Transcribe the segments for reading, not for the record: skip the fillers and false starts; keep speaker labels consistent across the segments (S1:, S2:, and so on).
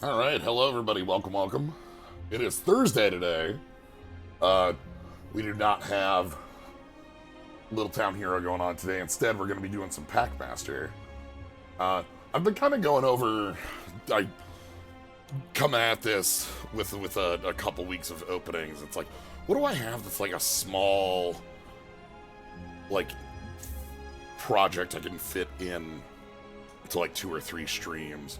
S1: All right, hello everybody. Welcome, welcome. It is Thursday today. Uh, we do not have Little Town Hero going on today. Instead, we're going to be doing some Packmaster. I've been kind of going over. I come at this with a couple weeks of openings. It's like, what do I have that's like a small, like, project I can fit in to like 2 or 3 streams?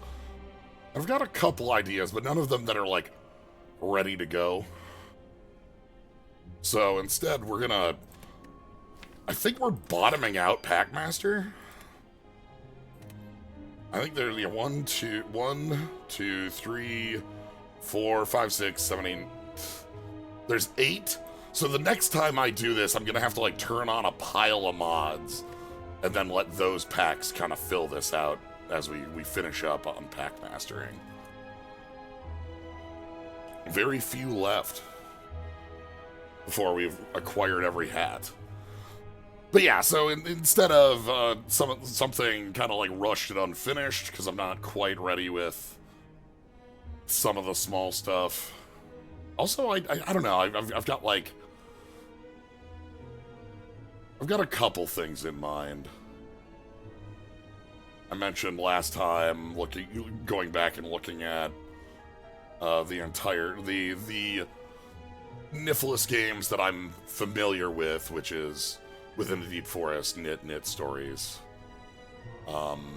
S1: I've got a couple ideas, but none of them that are like ready to go. So instead, we're gonna. I think we're bottoming out Packmaster. I think there's 1, 2, 3, 4, 5, 6, 7, 8. There's 8. So the next time I do this, I'm gonna have to like turn on a pile of mods and then let those packs kind of fill this out as we finish up on pack mastering. Very few left before we've acquired every hat. But yeah, so instead of something kind of like rushed and unfinished, because I'm not quite ready with some of the small stuff. Also, I don't know, I've got like... I've got a couple things in mind. I mentioned last time going back and looking at the Niffless games that I'm familiar with, which is Within the Deep Forest, Knit Stories. Also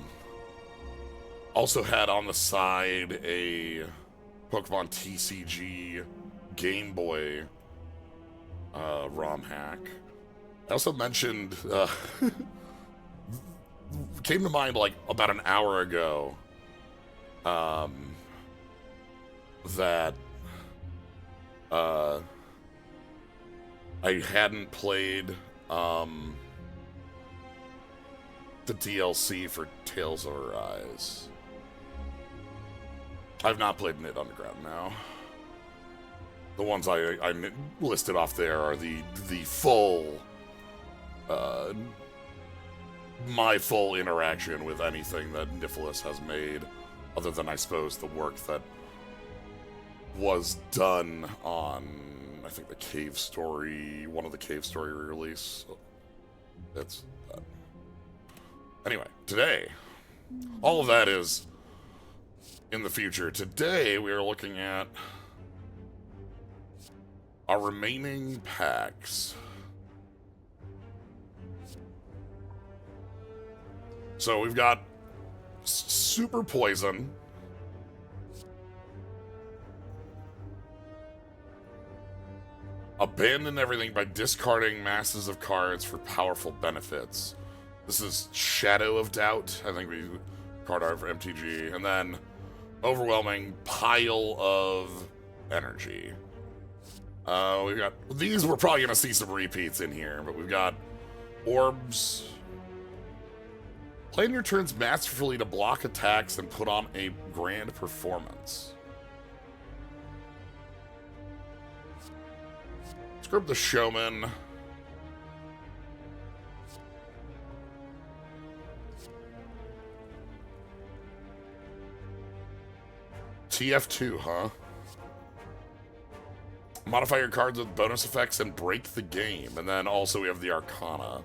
S1: had on the side a Pokemon TCG Game Boy ROM hack. I also mentioned came to mind like about an hour ago that I hadn't played the DLC for Tales of Arise. I've not played Knit Underground now. The ones I listed off there are the full my full interaction with anything that Niffless has made, other than, I suppose, the work that was done on, I think, the Cave Story, one of the Cave Story re-release. That's that. Anyway, today, all of that is in the future. Today, we are looking at our remaining packs. So we've got Super Poison. Abandon everything by discarding masses of cards for powerful benefits. This is Shadow of Doubt. I think we card art for MTG. And then Overwhelming Pile of Energy. We've got... These we're probably going to see some repeats in here, but we've got Orbs... Plan your turns masterfully to block attacks and put on a grand performance. Scrub the Showman. TF2, huh? Modify your cards with bonus effects and break the game. And then also we have the Arcana.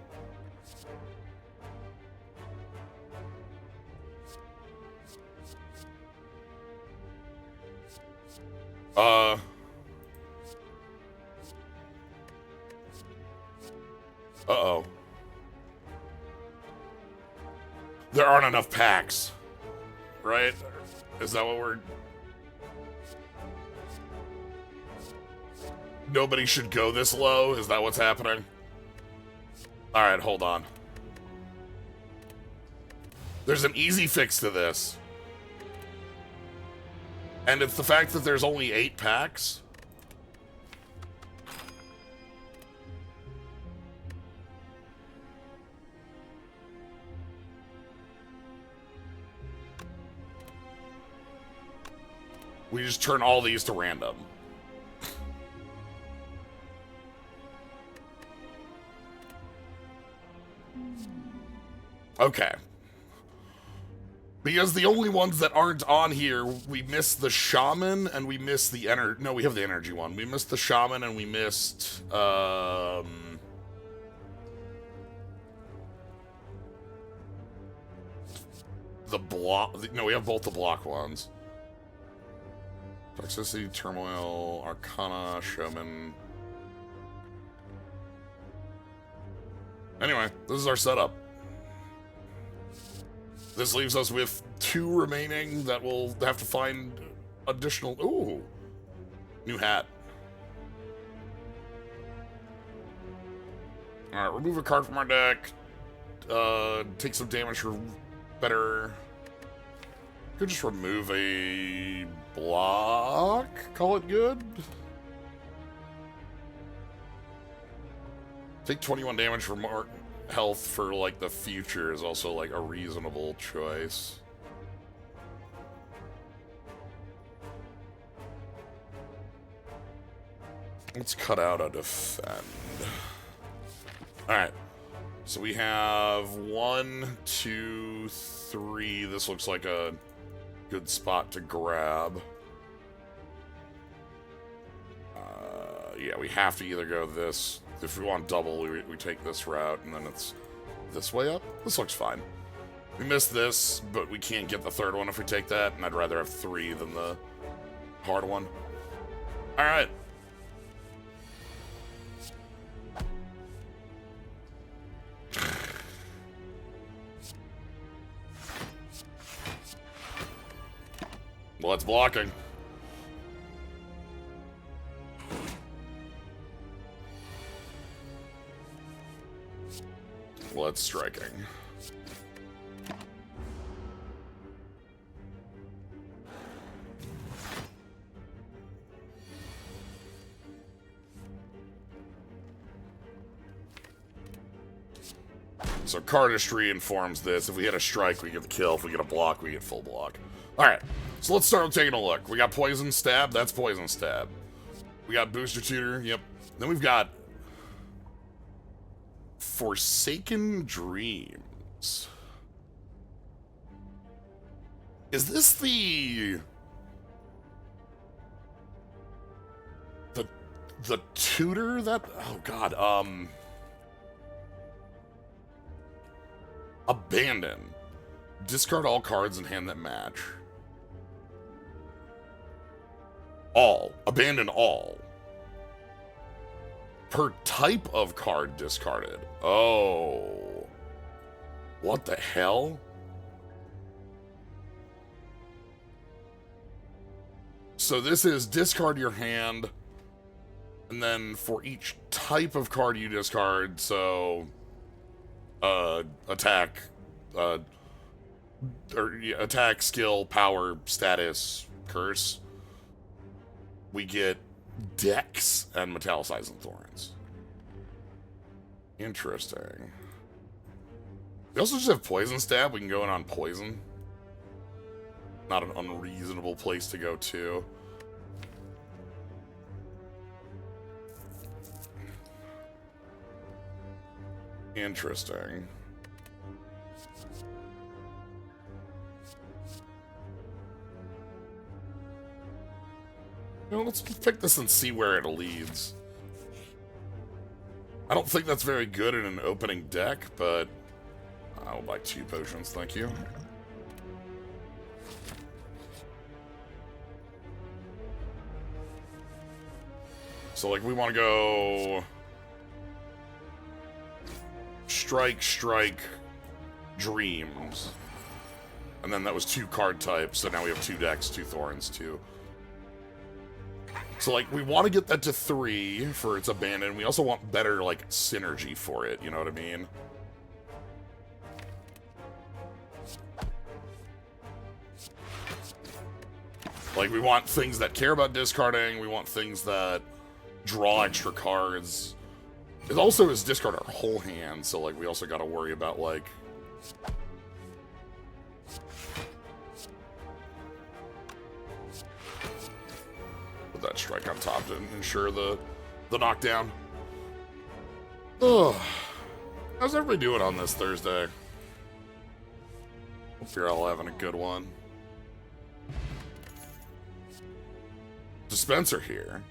S1: Uh-oh. There aren't enough packs. Right? Is that what we're... Nobody should go this low? Is that what's happening? Alright, hold on. There's an easy fix to this. And it's the fact that there's only 8 packs. We just turn all these to random. Okay. Because the only ones that aren't on here, we missed the Shaman and we missed the energy. No, we have the energy one. We missed the Shaman and we missed, the block. No, we have both the block ones. Toxicity, Turmoil, Arcana, Shaman. Anyway, this is our setup. This leaves us with 2 remaining that we'll have to find additional... Ooh! New hat. Alright, remove a card from our deck. Take some damage for better... Could just remove a block? Call it good? Take 21 damage for more health for, like, the future is also, like, a reasonable choice. Let's cut out a defend. Alright. So we have 1, 2, 3. This looks like a good spot to grab. Yeah, we have to either go this... If we want double, we take this route, and then it's this way up. This looks fine. We missed this, but we can't get the third one if we take that, and I'd rather have 3 than the hard one. Alright. Well, it's blocking. Well, it's striking. So cardistry informs this. If we hit a strike, we get the kill. If we get a block, we get full block. Alright, so let's start with taking a look. We got Poison Stab. That's Poison Stab. We got Booster Tutor. Yep. Then we've got Forsaken Dreams. Is this the tutor that... Oh, God. Abandon. Discard all cards and hand that match. All. Abandon all. Per type of card discarded. Oh. What the hell? So this is discard your hand, and then for each type of card you discard, so attack, attack, skill, power, status, curse, we get Dex and Metallicizing Thorns. Interesting. We also just have Poison Stab. We can go in on Poison. Not an unreasonable place to go to. Interesting. You know, let's pick this and see where it leads. I don't think that's very good in an opening deck, but I would like 2 potions, thank you. So, like, we want to go... Strike, Strike, Dreams. And then that was 2 card types, so now we have 2 decks, 2 Thorns, 2... So, like, we want to get that to 3 for its abandon. We also want better, like, synergy for it, you know what I mean? Like, we want things that care about discarding. We want things that draw extra cards. It also is discard our whole hand, so, like, we also got to worry about, like... that strike on top to ensure the knockdown. Ugh. How's everybody doing on this Thursday? Fear I'll having a good one. Dispenser here.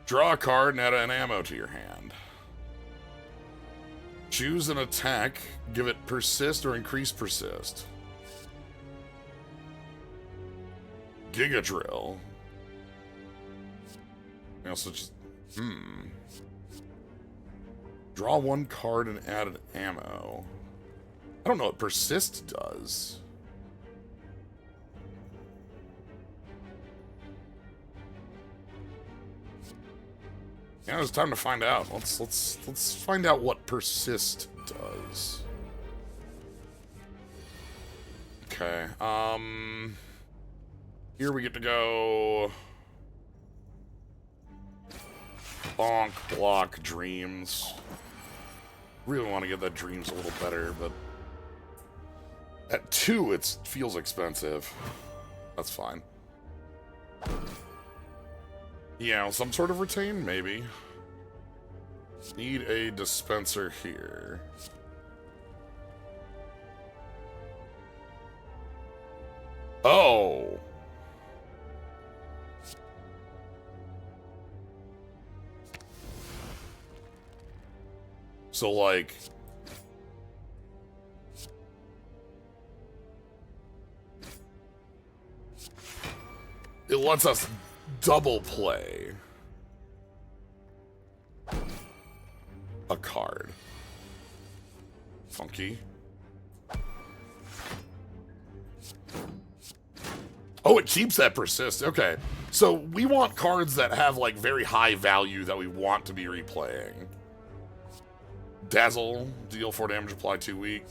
S1: Draw a card and add an ammo to your hand. Choose an attack, give it persist or increase persist. Giga Drill. You know, so just, Draw one card and add an ammo. I don't know what persist does. Yeah, it's time to find out. Let's find out what persist does. Okay. Here we get to go. Bonk, block, dreams. Really want to get that dreams a little better, but at 2 it feels expensive. That's fine. Yeah, some sort of retain, maybe. Need a dispenser here. Oh! So, like... it lets us double play a card. Funky. Oh, it keeps that persist. Okay. So we want cards that have like very high value that we want to be replaying. Dazzle, deal 4 damage, apply 2 weak.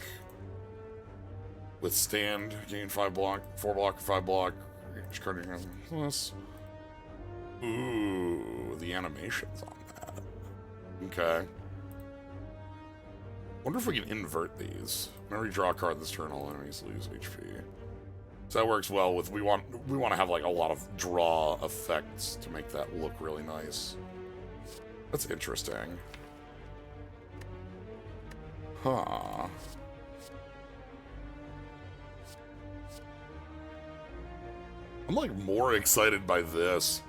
S1: Withstand, gain 5 block, 4 block, 5 block. Each card you have plus. Ooh, the animations on that. Okay. Wonder if we can invert these. Whenever you draw a card this turn, all enemies lose HP. So that works well with we want to have like a lot of draw effects to make that look really nice. That's interesting. Huh. I'm like more excited by this.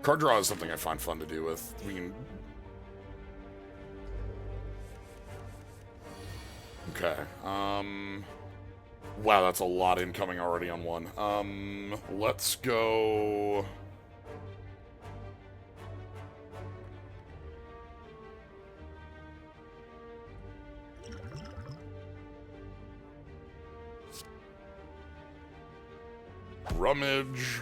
S1: Card draw is something I find fun to do with. We can... Okay. Wow, that's a lot incoming already on one. Let's go... Rummage.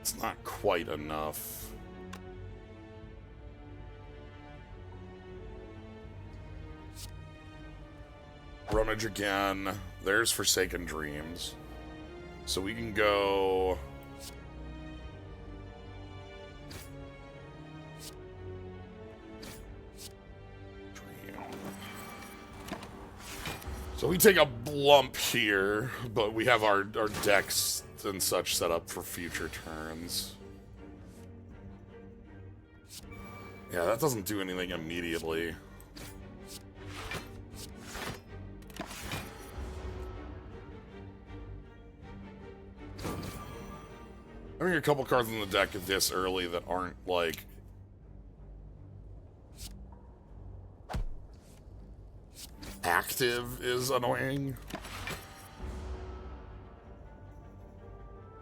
S1: It's not quite enough. Rummage again. There's Forsaken Dreams. So we can go... So we take a lump here, but we have our decks and such set up for future turns. Yeah, that doesn't do anything immediately. Having a couple cards in the deck this early that aren't, like... active is annoying.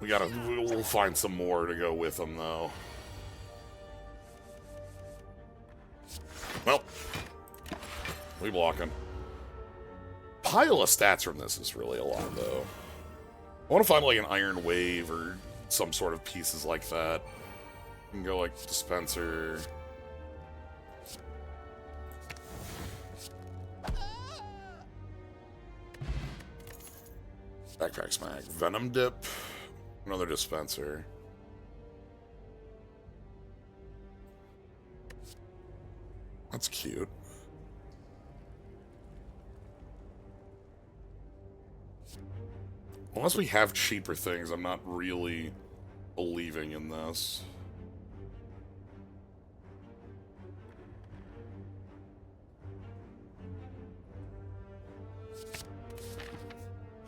S1: We'll find some more to go with them, though. Well, we blocking. Pile of stats from this is really a lot, though. I want to find, like, an Iron Wave or some sort of pieces like that. You can go, like, Dispenser... Backtrack Smack. Venom Dip. Another Dispenser. That's cute. Unless we have cheaper things, I'm not really believing in this.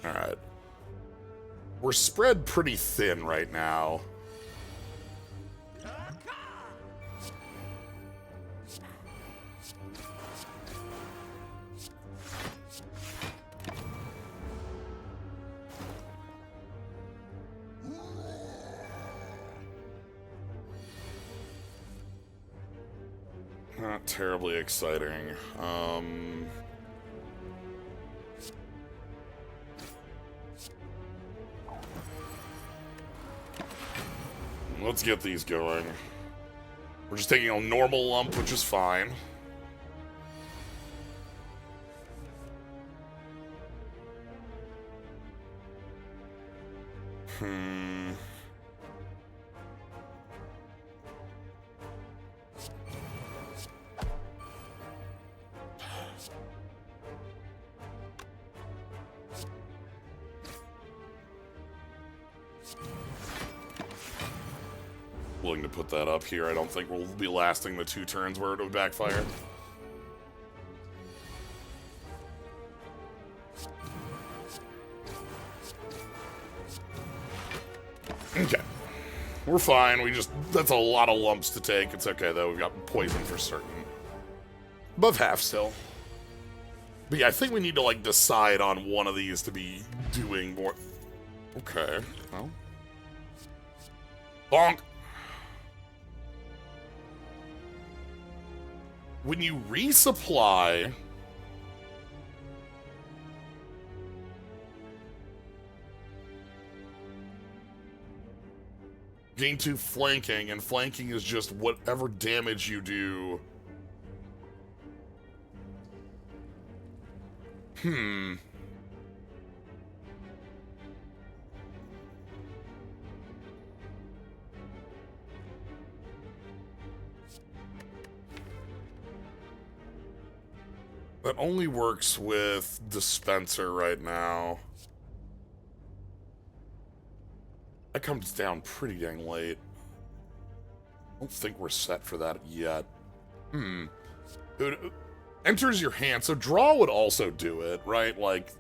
S1: Alright. We're spread pretty thin right now. Not terribly exciting. Let's get these going. We're just taking a normal lump, which is fine. Willing to put that up here. I don't think we'll be lasting the 2 turns where it would backfire. Okay. We're fine. That's a lot of lumps to take. It's okay, though. We've got poison for certain. Above half still. But yeah, I think we need to, like, decide on one of these to be doing more. Okay. Well. Bonk! When you resupply... Gain 2 flanking, and flanking is just whatever damage you do. That only works with Dispenser right now. That comes down pretty dang late. I don't think we're set for that yet. It enters your hand, so draw would also do it, right? Like...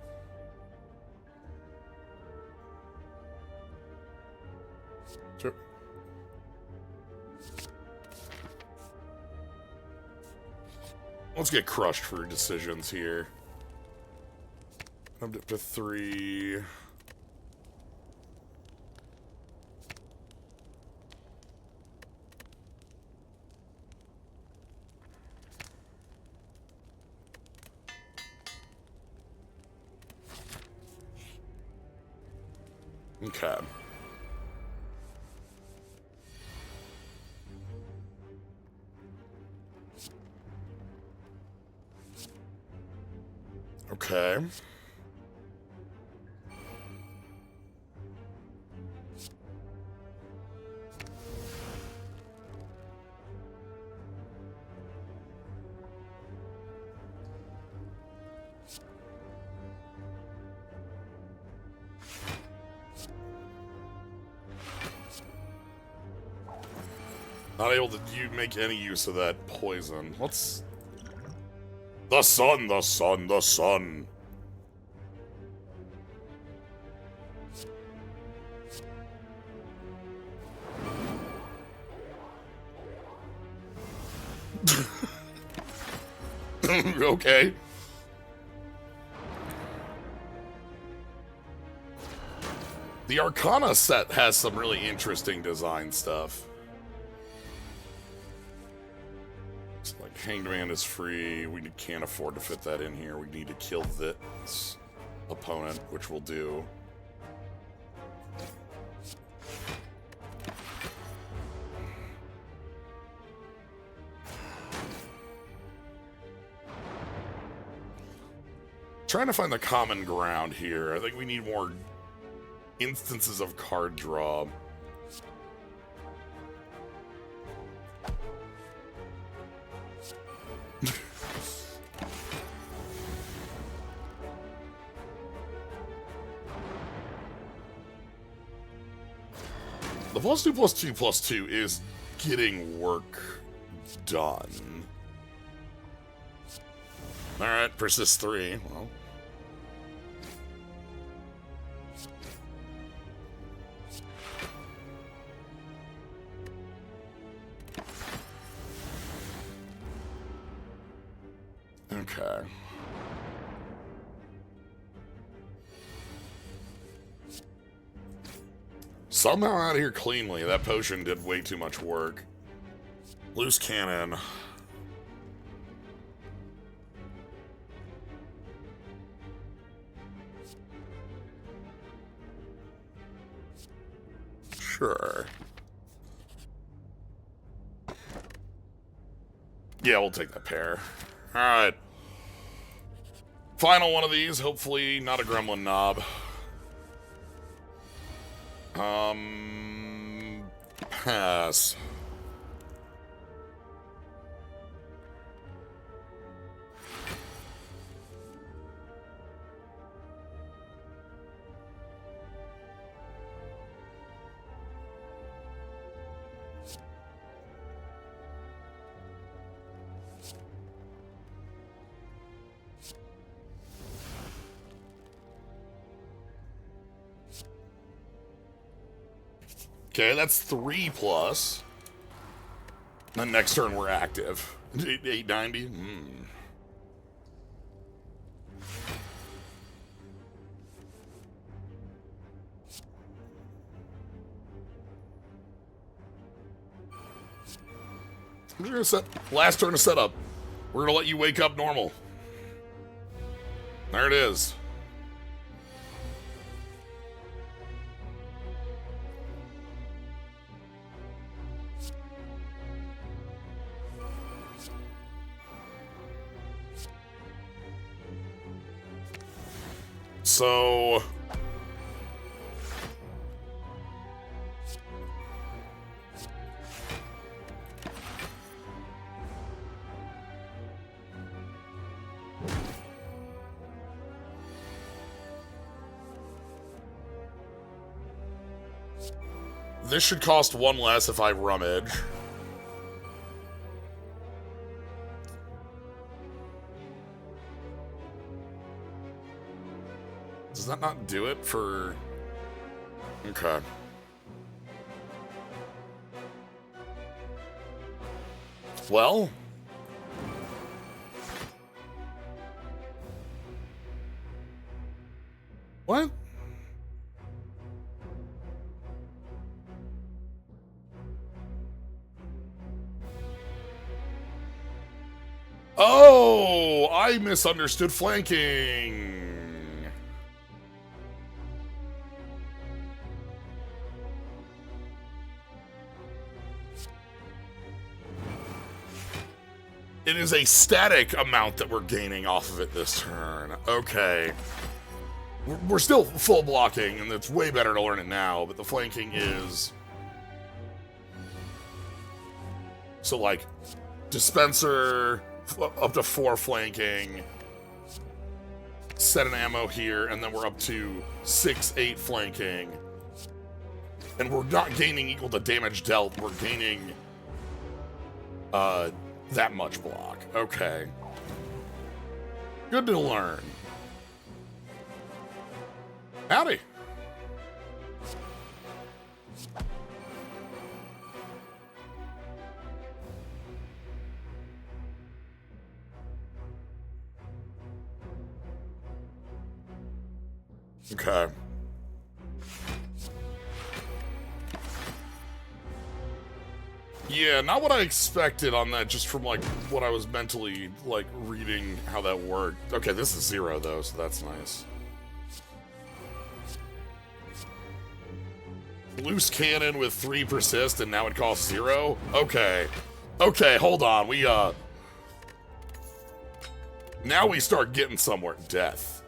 S1: Sure. Let's get crushed for decisions here. Up to 3... Okay. Okay. Not able to make any use of that poison. Let's... The sun, the sun, the sun. Okay. The Arcana set has some really interesting design stuff. Hanged Man is free. We can't afford to fit that in here. We need to kill this opponent, which we'll do. Trying to find the common ground here. I think we need more instances of card draw. The +2/+2/2 is getting work done. Alright, persist 3. Well. Okay. Somehow out of here cleanly. That potion did way too much work. Loose cannon. Sure. Yeah, we'll take that pair. Alright. Final one of these. Hopefully not a gremlin knob. Pass. Okay, that's 3+. Then next turn we're active. 890? I'm just gonna last turn of setup. We're gonna let you wake up normal. There it is. So this should cost 1 less if I rummage. Does that not do it for... Okay. Well... What? Oh, I misunderstood flanking. It is a static amount that we're gaining off of it this turn. Okay. We're still full blocking, and it's way better to learn it now, but the flanking is... So, like, dispenser, up to 4 flanking, set an ammo here, and then we're up to 6, 8 flanking. And we're not gaining equal to damage dealt, we're gaining that much block. Okay. Good to learn. Howdy. Okay. Yeah, not what I expected on that, just from, like, what I was mentally, like, reading how that worked. Okay, this is 0, though, so that's nice. Loose cannon with 3 persist, and now it costs 0? Okay. Okay, hold on. Now we start getting somewhere. Death.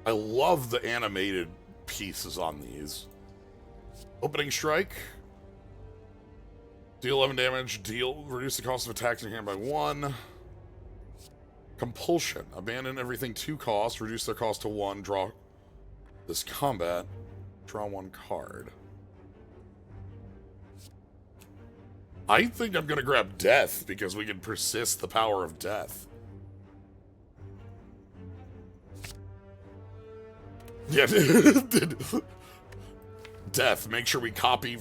S1: I love the animated pieces on these. Opening strike. Deal 11 damage. Reduce the cost of attacks in your hand by 1. Compulsion. Abandon everything 2 cost. Reduce their cost to 1. Draw this combat. Draw one card. I think I'm going to grab Death because we can persist the power of Death. Yeah, Death. Make sure we copy.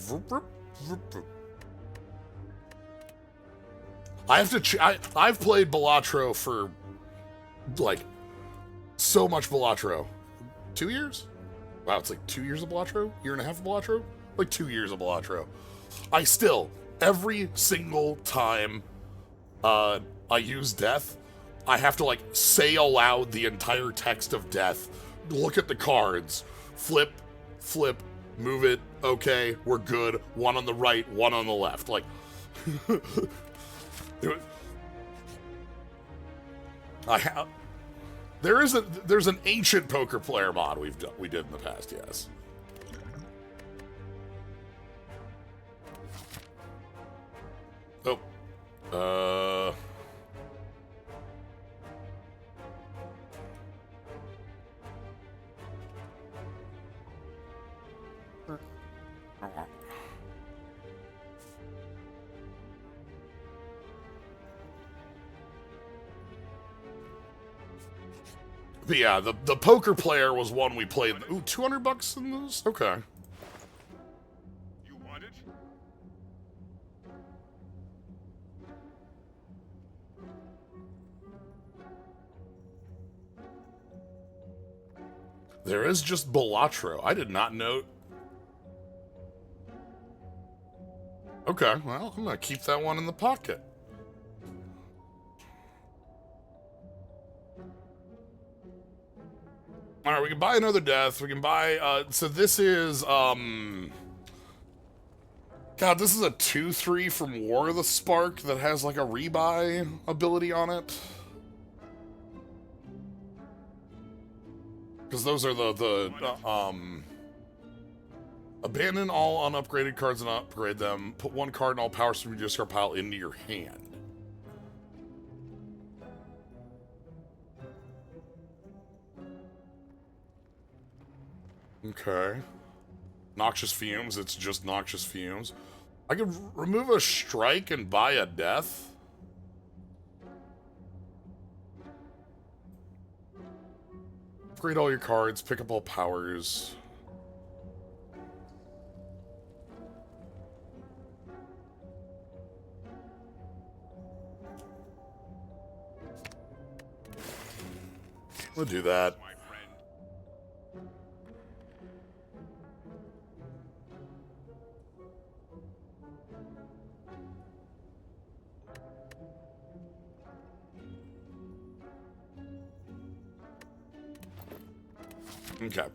S1: I have to. I've played Balatro for like so much Balatro. 2 years? Wow, it's like 2 years of Balatro? Year and a half of Balatro? Like 2 years of Balatro. I still, every single time I use Death, I have to like say aloud the entire text of Death, look at the cards, flip, move it, okay, we're good, one on the right, one on the left. Like, there's an ancient poker player mod we did in the past, yes. Oh. But yeah, the poker player was one we played. Ooh, $200 in those? Okay.
S2: You want it?
S1: There is just Balatro. I did not know. Okay, well, I'm gonna keep that one in the pocket. Alright, we can buy another Death. We can buy, so this is, God, this is a 2/3 from War of the Spark that has, like, a rebuy ability on it. Because those are abandon all unupgraded cards and upgrade them. Put one card in all powers from your discard pile into your hand. Okay. Noxious Fumes, it's just Noxious Fumes. I could remove a strike and buy a Death. Upgrade all your cards, pick up all powers. We'll do that. Okay.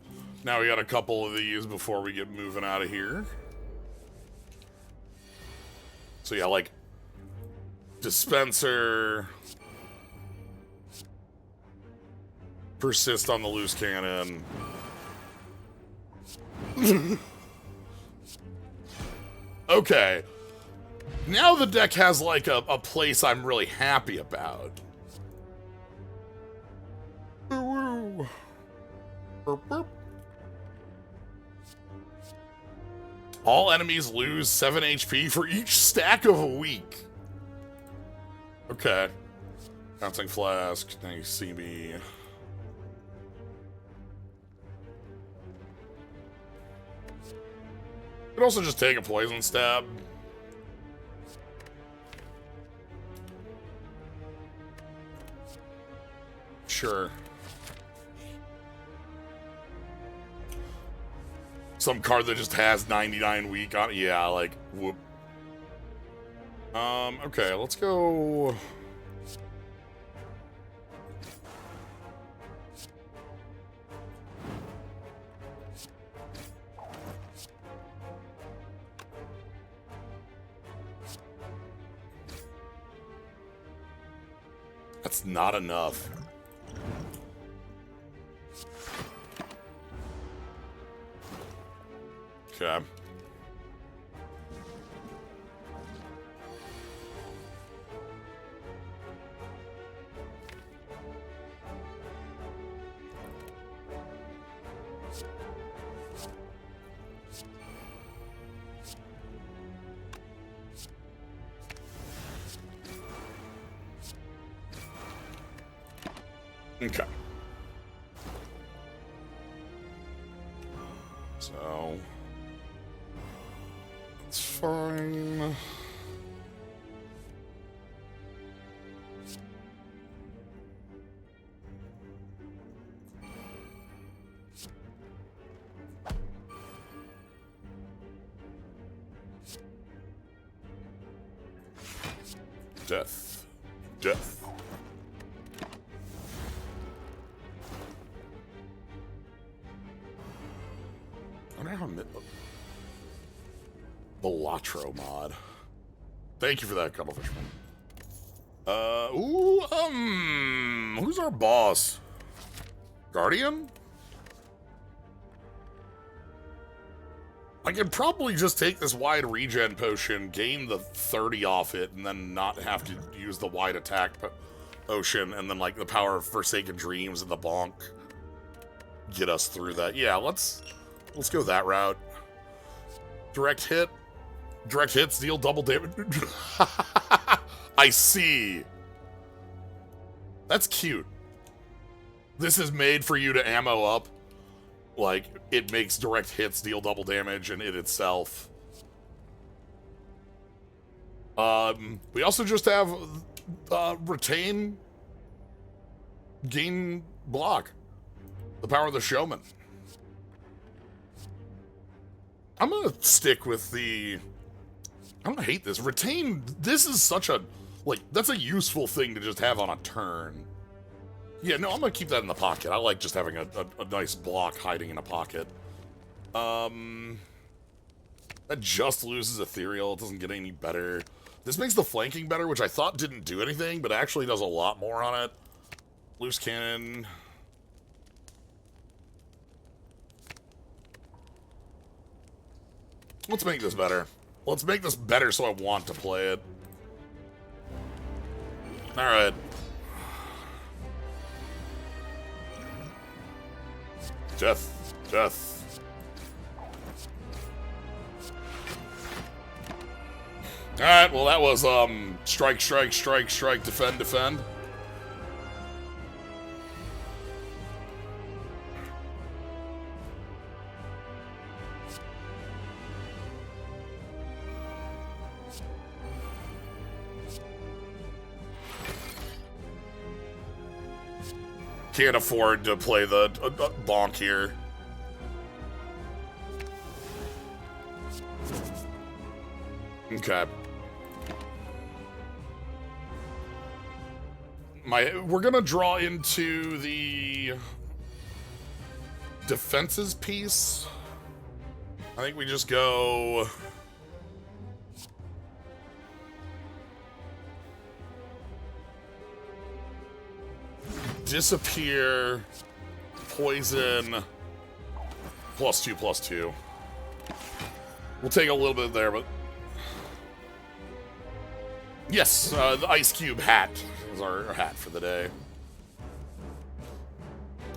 S1: Now we got a couple of these before we get moving out of here. So yeah, like Dispenser, Persist on the Loose Cannon. Okay. Now the deck has like a place I'm really happy about. Woo-woo. Burp, burp. All enemies lose 7 HP for each stack of a week. Okay. Bouncing Flask. Now you see me. Could also just take a Poison Stab. Sure. Some card that just has 99 weak on it. Yeah, like, whoop. Okay, let's go. That's not enough. Okay. Okay. So it's fine. Death. Death. I wonder how the Latro mod. Thank you for that, Cuttlefishman. Who's our boss? Guardian? I could probably just take this wide regen potion, gain the 30 off it, and then not have to use the wide attack potion, and then like the power of Forsaken Dreams and the bonk get us through that. Yeah, let's go that route. Direct hit. Direct hits deal double damage. I see. That's cute. This is made for you to ammo up. Like, it makes direct hits deal double damage and it itself. We also just have retain, gain block. The power of the showman. I'm gonna stick with the... I don't hate this. Retain, this is such a... Like, that's a useful thing to just have on a turn. Yeah, no, I'm gonna keep that in the pocket. I like just having a nice block hiding in a pocket. That just loses Ethereal. It doesn't get any better. This makes the flanking better, which I thought didn't do anything, but actually does a lot more on it. Loose cannon. Let's make this better. Let's make this better so I want to play it. Alright. Death. Death. Alright, well that was, strike, strike, strike, strike, defend, defend. Can't afford to play the bonk here. Okay. We're gonna draw into the defenses piece. I think we just go... Disappear, poison, +2/+2. We'll take a little bit there, but... Yes, the Ice Cube hat is our hat for the day.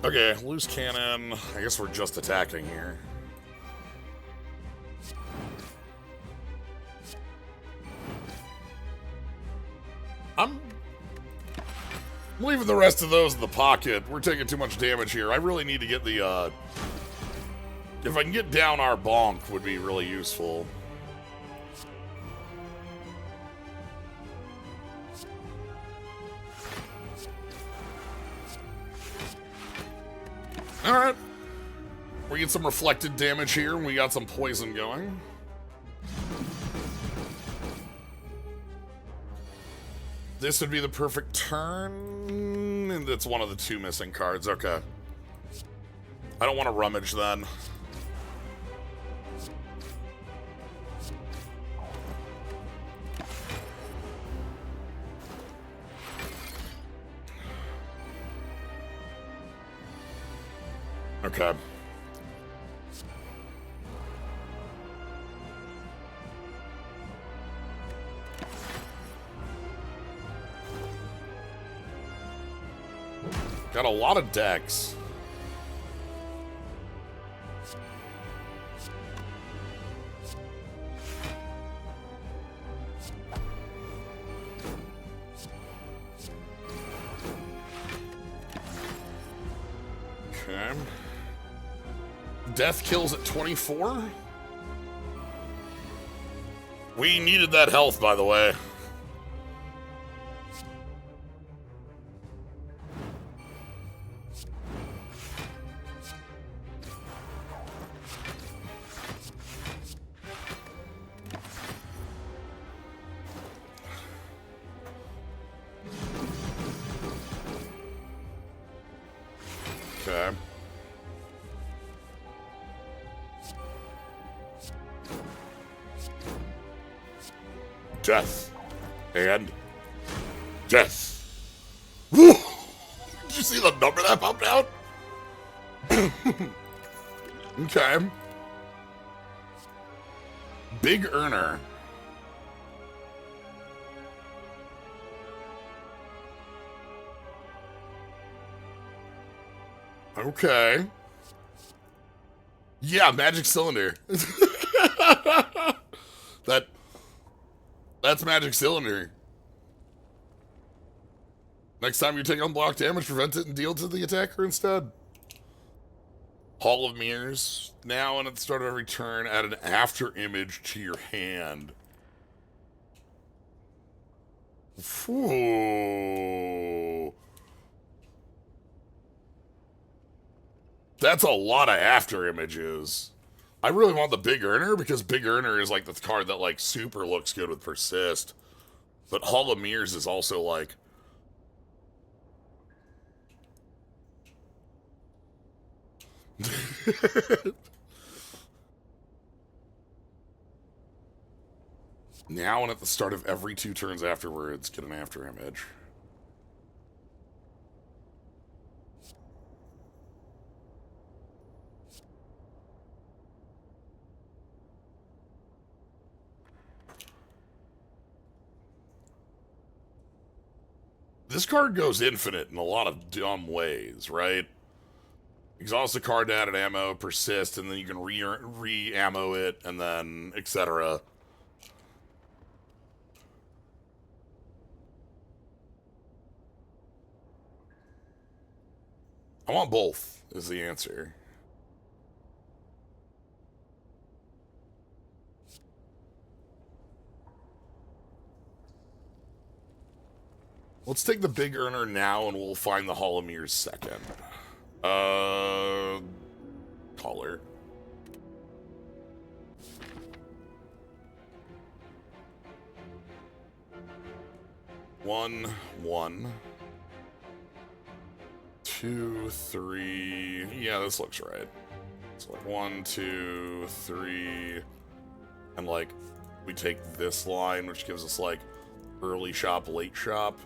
S1: Okay, loose cannon. I guess we're just attacking here. I'm leaving the rest of those in the pocket. We're taking too much damage here. I really need to get the, if I can get down our bonk would be really useful. Alright. We get some reflected damage here, and we got some poison going. This would be the perfect turn, and it's one of the two missing cards. Okay. I don't want to rummage then. Okay. Got a lot of decks. Okay. Death kills at 24? We needed that health, by the way. Okay. Death. And death. Woo! Did you see the number that popped out? Okay. Big earner. Okay. Yeah, magic cylinder. That's magic cylinder. Next time you take unblocked damage, prevent it and deal to the attacker instead. Hall of Mirrors. Now and at the start of every turn, add an after image to your hand. Ooh. That's a lot of after images. I really want the Big Earner because Big Earner is like the card that like super looks good with Persist. But Hall of Mirrors is also like... Now and at the start of every 2 turns afterwards, get an after image. This card goes infinite in a lot of dumb ways, right? Exhaust the card to add an ammo, persist, and then you can re-ammo it, and then etc. I want both, is the answer. Let's take the Big Earner now, and we'll find the Hall of Mirrors second. Caller. One, 2, 3. Yeah, this looks right. So like 1, 2, 3, and like we take this line, which gives us like early shop, late shop.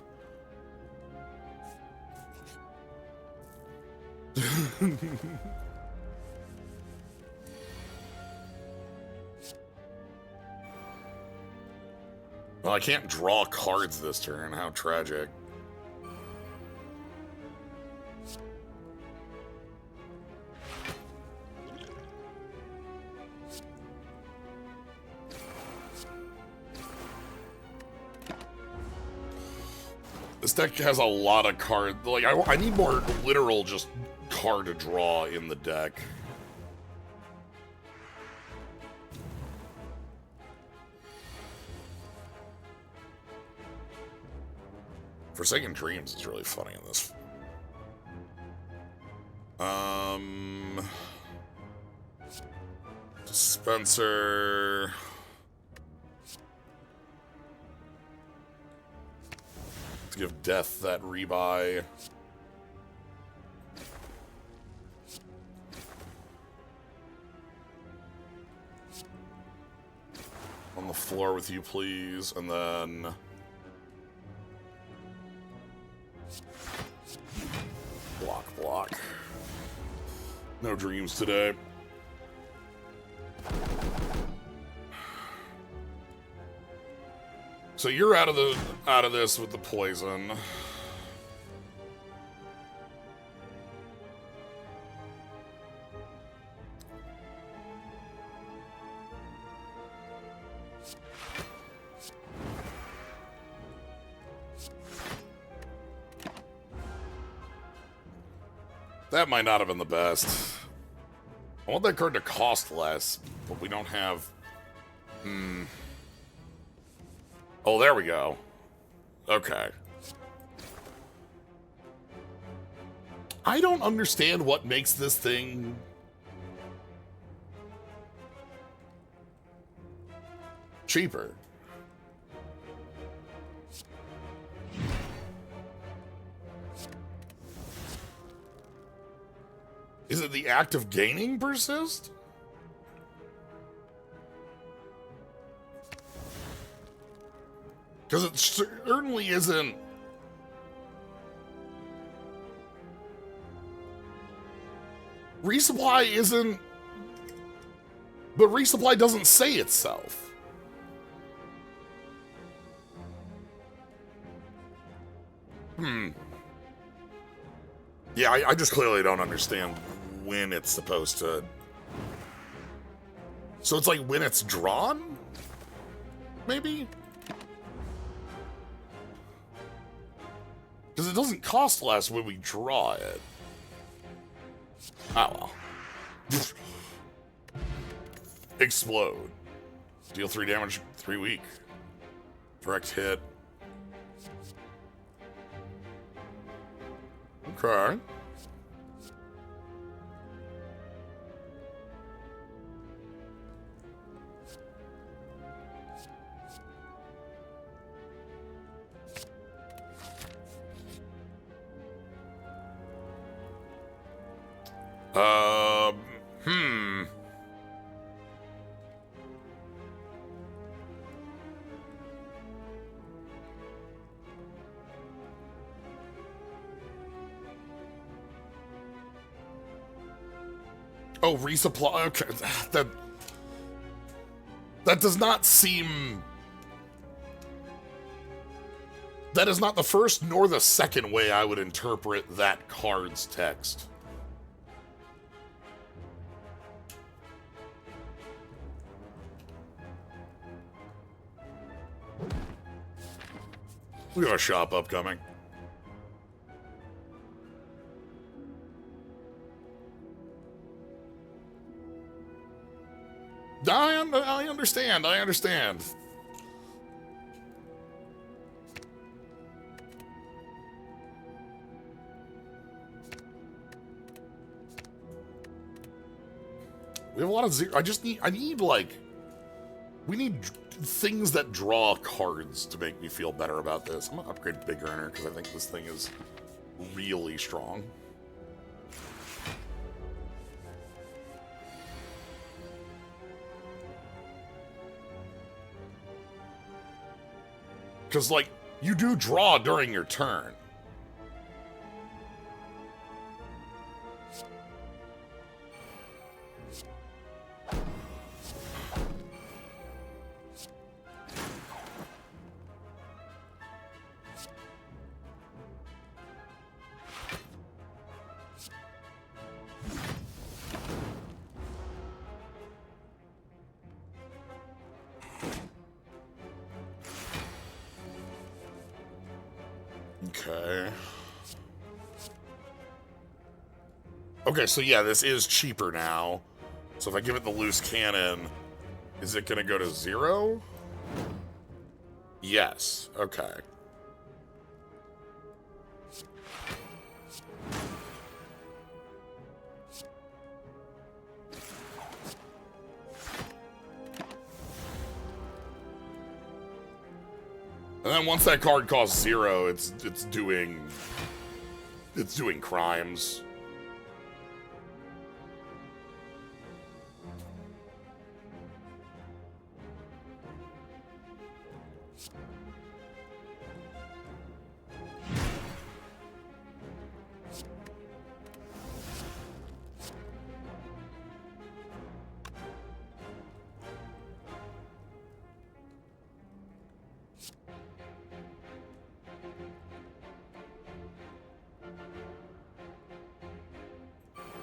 S1: Well, I can't draw cards this turn. How tragic. This deck has a lot of cards. Like, I need more literal just card to draw in the deck. Forsaken Dreams is really funny in this. Dispenser. To give Death that rebuy. On the floor with you, please, and then... Block. No dreams today. So you're out of this with the poison. That might not have been the best. I want that card to cost less, but we don't have... Oh, there we go. Okay. I don't understand what makes this thing... cheaper. Is it the act of gaining persist? Because it certainly isn't... Resupply isn't... But resupply doesn't say itself. Yeah, I just clearly don't understand when it's supposed to... So it's like when it's drawn? Maybe? Because it doesn't cost less when we draw it. Oh well. Explode. Deal 3 damage, 3 weak. Direct hit. Okay. Oh, resupply. Okay, that does not seem. That is not the first nor the second way I would interpret that card's text. We have a shop upcoming. I understand. I understand. We have a lot of zero. I need like, we need things that draw cards to make me feel better about this. I'm gonna upgrade Big Earner because I think this thing is really strong. Because, like, you do draw during your turn. Okay. Okay, so yeah, this is cheaper now. So if I give it the loose cannon, is it going to go to 0? Yes. Okay. And then once that card costs 0, it's doing crimes.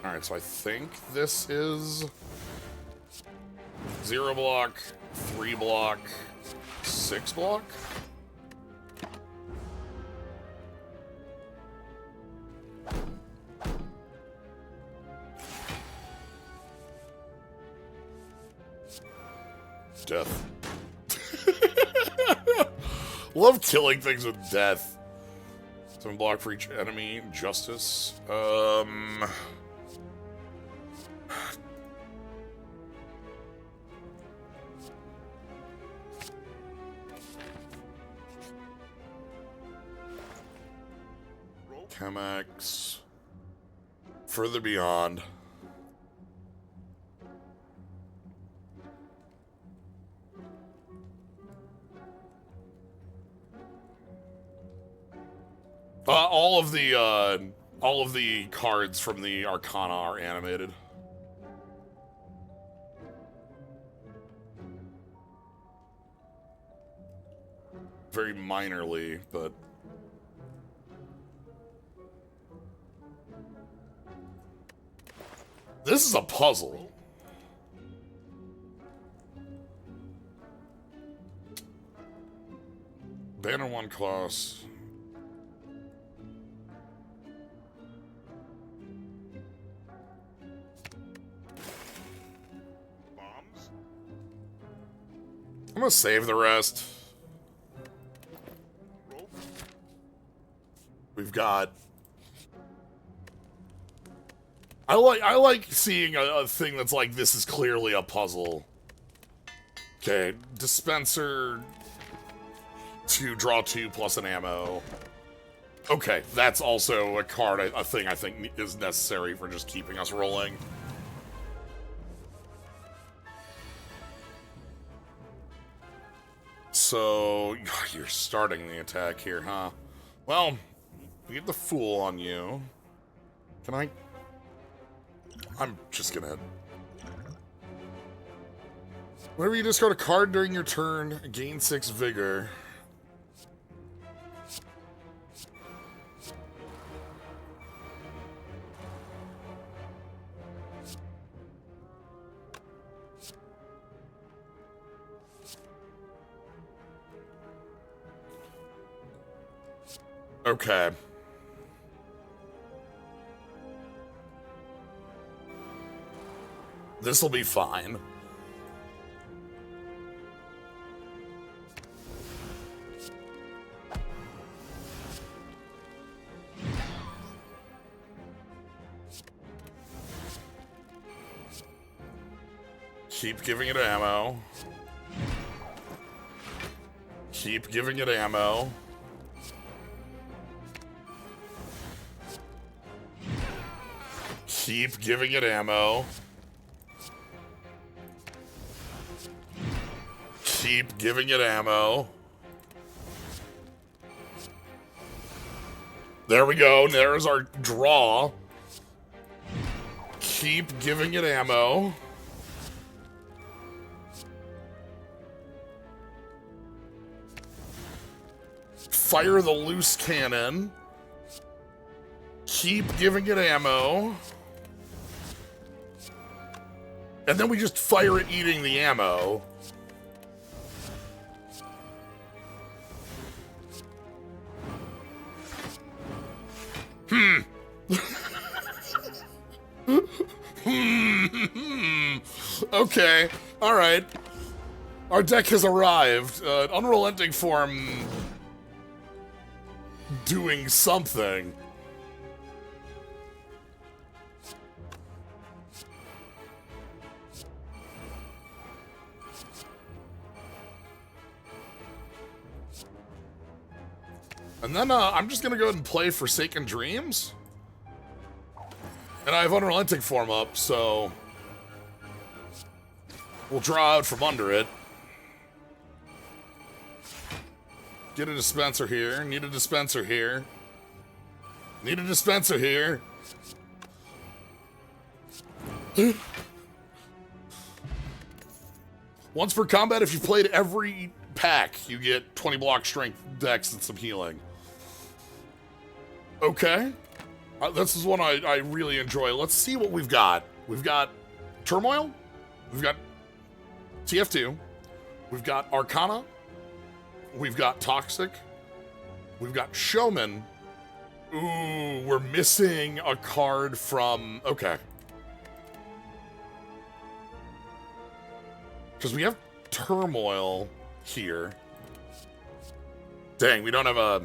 S1: Alright, so I think this is 0 block, 3 block, 6 block? Death. Love killing things with death. 7 block for each enemy. Justice. Chemex. Further Beyond. All of the cards from the Arcana are animated. Very minorly, but this is a puzzle. Banner 1 class.
S2: Bombs?
S1: I'm gonna save the rest.
S2: Rope?
S1: We've got. I like seeing a thing that's like, this is clearly a puzzle. Okay, dispenser to draw 2 plus an ammo. Okay, that's also a card, a thing I think is necessary for just keeping us rolling. So, you're starting the attack here, huh? Well, we get the Fool on you. Can I? I'm just gonna... Whenever you discard a card during your turn, gain 6 Vigor. Okay. This'll be fine. Keep giving it ammo. Keep giving it ammo. Keep giving it ammo. Keep giving it ammo. There we go. There's our draw. Keep giving it ammo. Fire the loose cannon. Keep giving it ammo. And then we just fire it eating the ammo. Okay, alright. Our deck has arrived. Unrelenting Form doing something. And then I'm just gonna go ahead and play Forsaken Dreams. And I have Unrelenting Form up, so we'll draw out from under it. Get a dispenser here. Need a dispenser here. Need a dispenser here. Once per combat, if you've played every pack, you get 20 block strength, dex, and some healing. Okay. This is one I really enjoy. Let's see what we've got. We've got Turmoil. We've got TF2. We've got Arcana. We've got Toxic. We've got Showman. Ooh, we're missing a card from... Okay. Because we have turmoil here. Dang, we don't have a...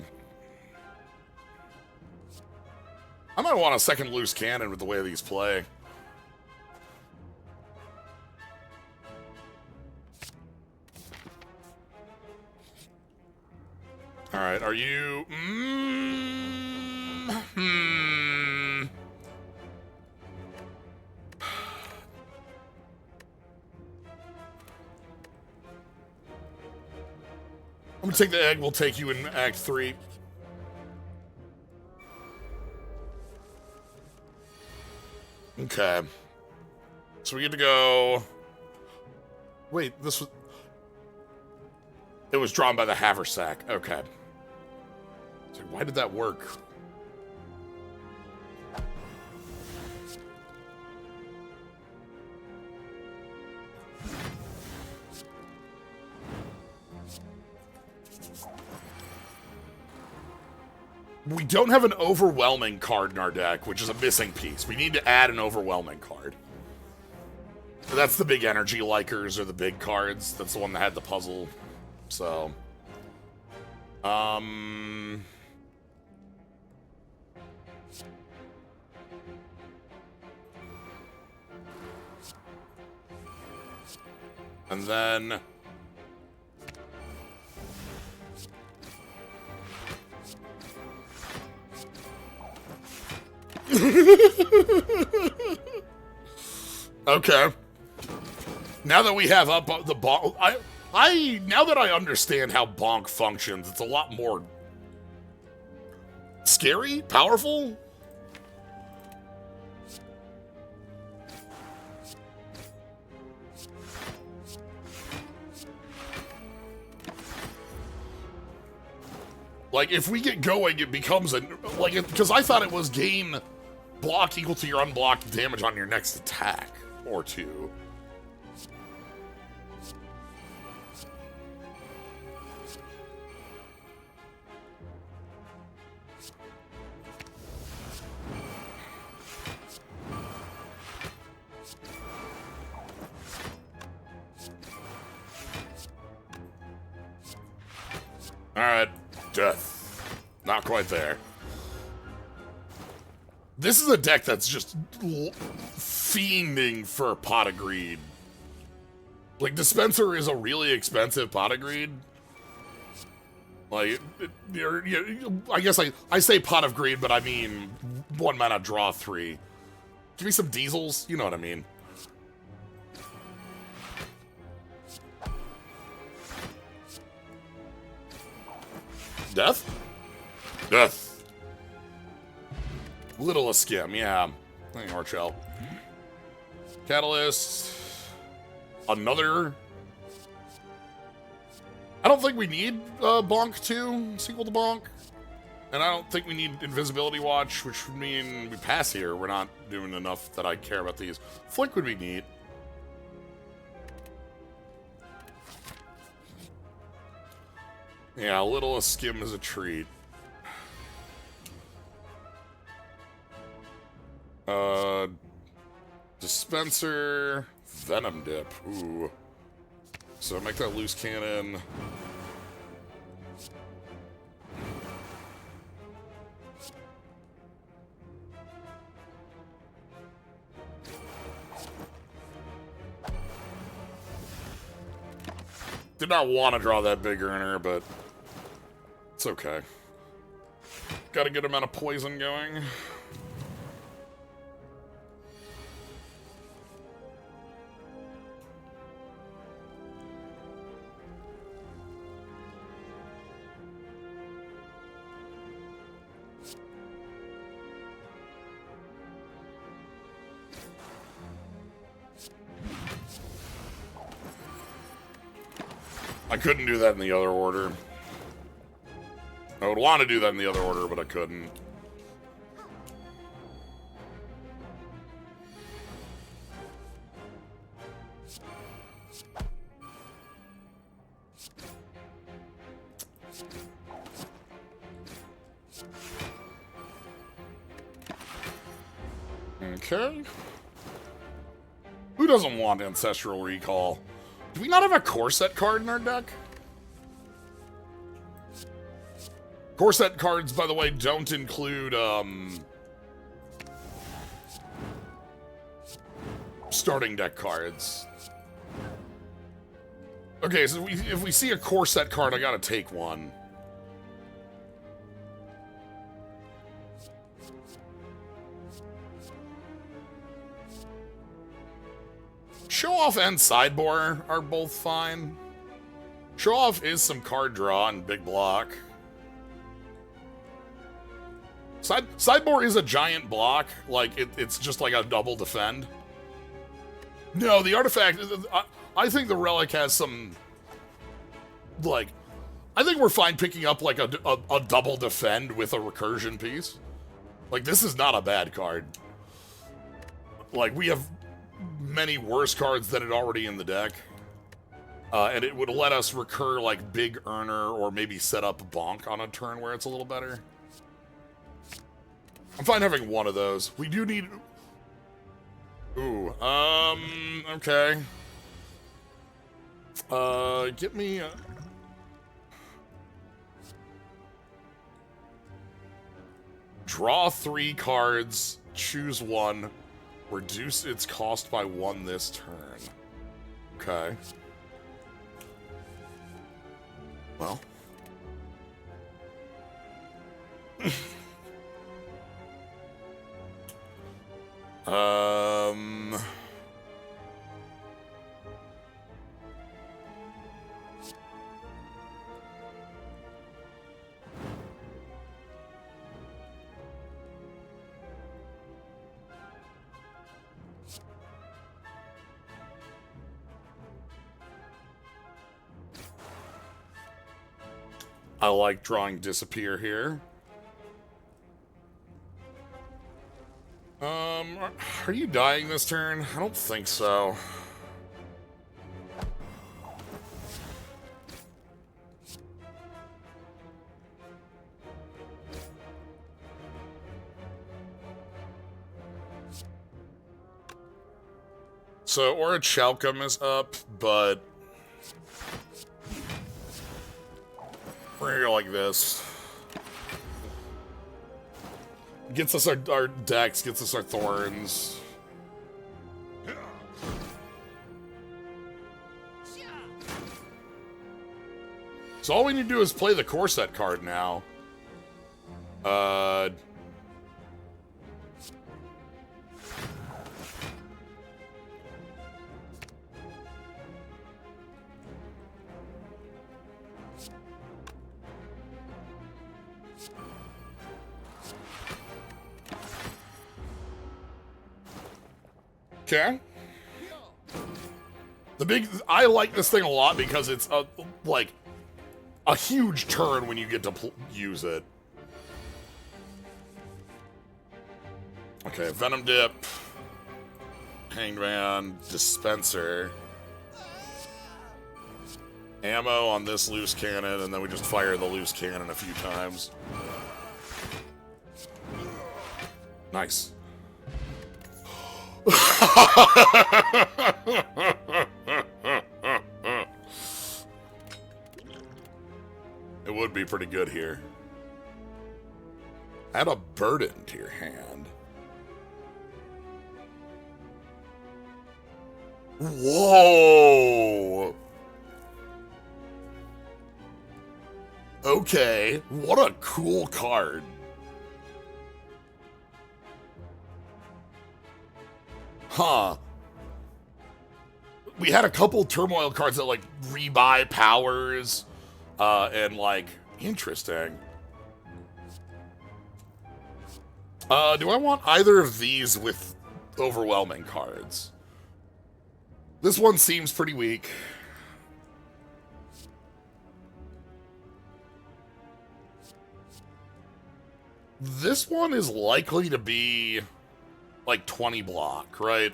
S1: I might want a second loose cannon with the way these play. Alright, are you... I'm gonna take the egg, we'll take you in Act 3. Okay. So we get to go... Wait, this was... It was drawn by the haversack. Okay. So why did that work? We don't have an overwhelming card in our deck, which is a missing piece. We need to add an overwhelming card. That's the big energy likers or the big cards. That's the one that had the puzzle. So, and then okay. Now that we have up the bonk, now that I understand how bonk functions, it's a lot more scary, powerful. Like, if we get going, it becomes a... Like, because I thought it was gain block equal to your unblocked damage on your next attack. Or two. Alright. Death. Not quite there. This is a deck that's just fiending for Pot of Greed. Like, Dispenser is a really expensive Pot of Greed. Like, I guess I say Pot of Greed, but I mean 1 mana, draw 3. Give me some diesels, you know what I mean. Death? Death. Little a skim, yeah. Hey, Archel. Catalyst. Another. I don't think we need Bonk 2, sequel to Bonk. And I don't think we need Invisibility Watch, which would mean we pass here. We're not doing enough that I care about these. Flick would be neat. Yeah, a little a skim is a treat. Dispenser, Venom Dip. Ooh. So make that loose cannon. Did not want to draw that big earner, but it's okay. Got a good amount of poison going. I couldn't do that in the other order. I would want to do that in the other order, but I couldn't. Okay. Who doesn't want Ancestral Recall? Do we not have a core set card in our deck? Core set cards, by the way, don't include, starting deck cards. Okay, so if we see a core set card, I gotta take one. Show Off and Sideboard are both fine. Show Off is some card draw and big block. Sideboard is a giant block, like it's just like a double defend. No, the artifact, I think the relic has some, like, I think we're fine picking up like a double defend with a recursion piece. Like, this is not a bad card. Like, we have many worse cards than it already in the deck. And it would let us recur like Big Earner or maybe set up Bonk on a turn where it's a little better. I'm fine having one of those. We do need... Ooh, okay. Get me... Draw 3 cards, choose one, reduce its cost by 1 this turn. Okay. Well. I like drawing Disappear here. Are you dying this turn? I don't think so. So, Orichalcum is up, but we're gonna go like this. Gets us our decks, gets us our thorns. So all we need to do is play the core set card now. Okay. I like this thing a lot because it's like a huge turn when you get to use it. Okay, Venom Dip, Hangman, Dispenser, ammo on this loose cannon, and then we just fire the loose cannon a few times. Nice. It would be pretty good here. Add a burden to your hand. Whoa! Okay, what a cool card. Huh. We had a couple Turmoil cards that, like, rebuy powers, and, like, interesting. Do I want either of these with overwhelming cards? This one seems pretty weak. This one is likely to be like 20 block, right?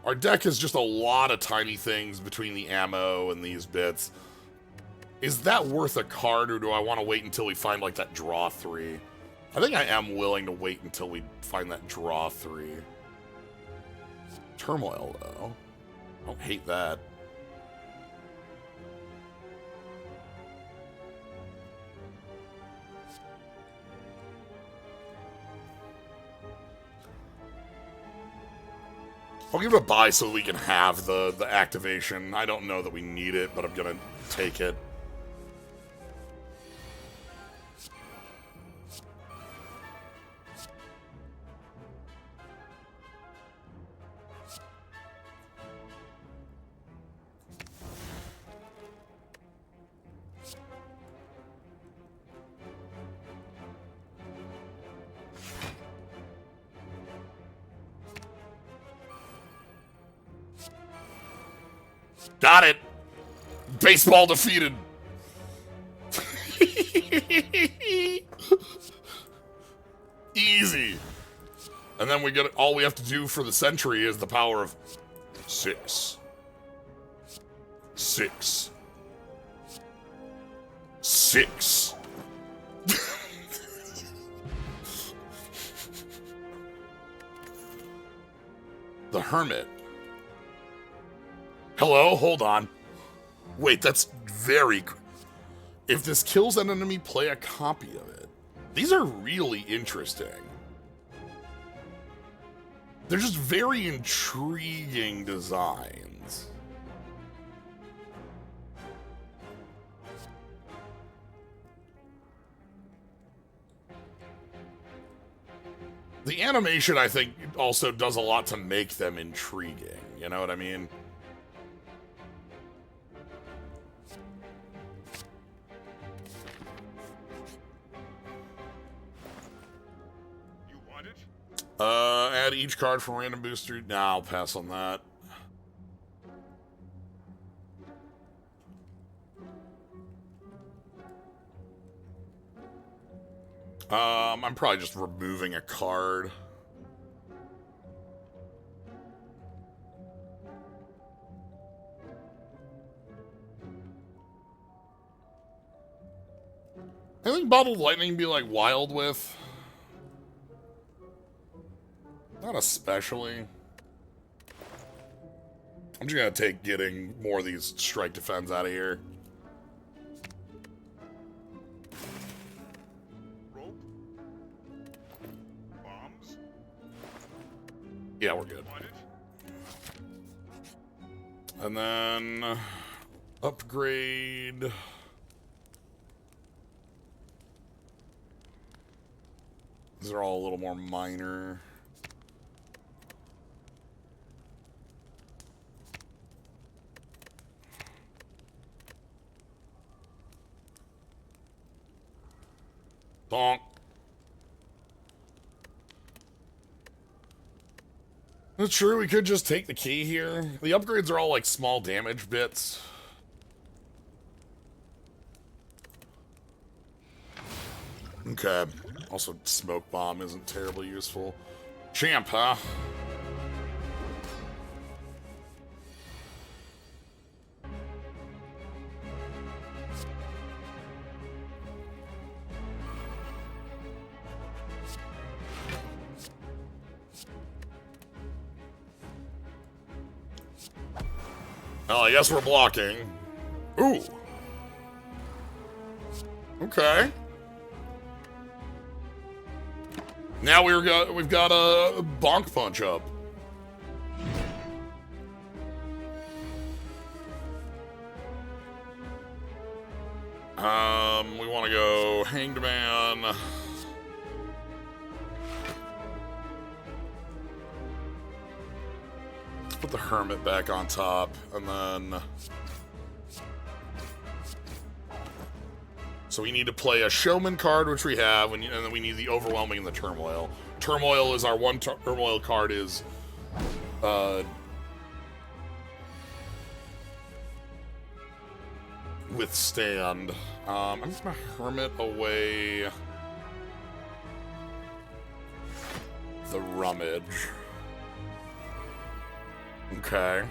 S1: Our deck is just a lot of tiny things between the ammo and these bits. Is that worth a card, or do I want to wait until we find like that draw 3? I think I am willing to wait until we find that draw 3. Turmoil, though. I don't hate that. I'll give it a buy so we can have the activation. I don't know that we need it, but I'm gonna take it. Got it! Baseball defeated! Easy! And then we get all we have to do for the century is the power of 6. 6. 6. The Hermit. Hello? Hold on. Wait, that's very... If this kills an enemy, play a copy of it. These are really interesting. They're just very intriguing designs. The animation, I think, also does a lot to make them intriguing. You know what I mean? Add each card from random booster. Nah, I'll pass on that. I'm probably just removing a card. I think Bottled Lightning be like wild with. Not especially. I'm just gonna take getting more of these strike defense out of here.
S2: Rope. Bombs.
S1: Yeah, we're good. And then upgrade. These are all a little more minor. Bonk. That's true, we could just take the key here. The upgrades are all like small damage bits. Okay. Also, Smoke Bomb isn't terribly useful. Champ, huh? Well, I guess we're blocking. Ooh. Okay. Now we've got a bonk punch up. We want to go Hanged Man. Let's put the Hermit back on top, and then... So we need to play a Showman card, which we have, and then we need the Overwhelming and the Turmoil. Turmoil is our one Turmoil card is... Withstand. I'm just gonna Hermit away the Rummage. Okay.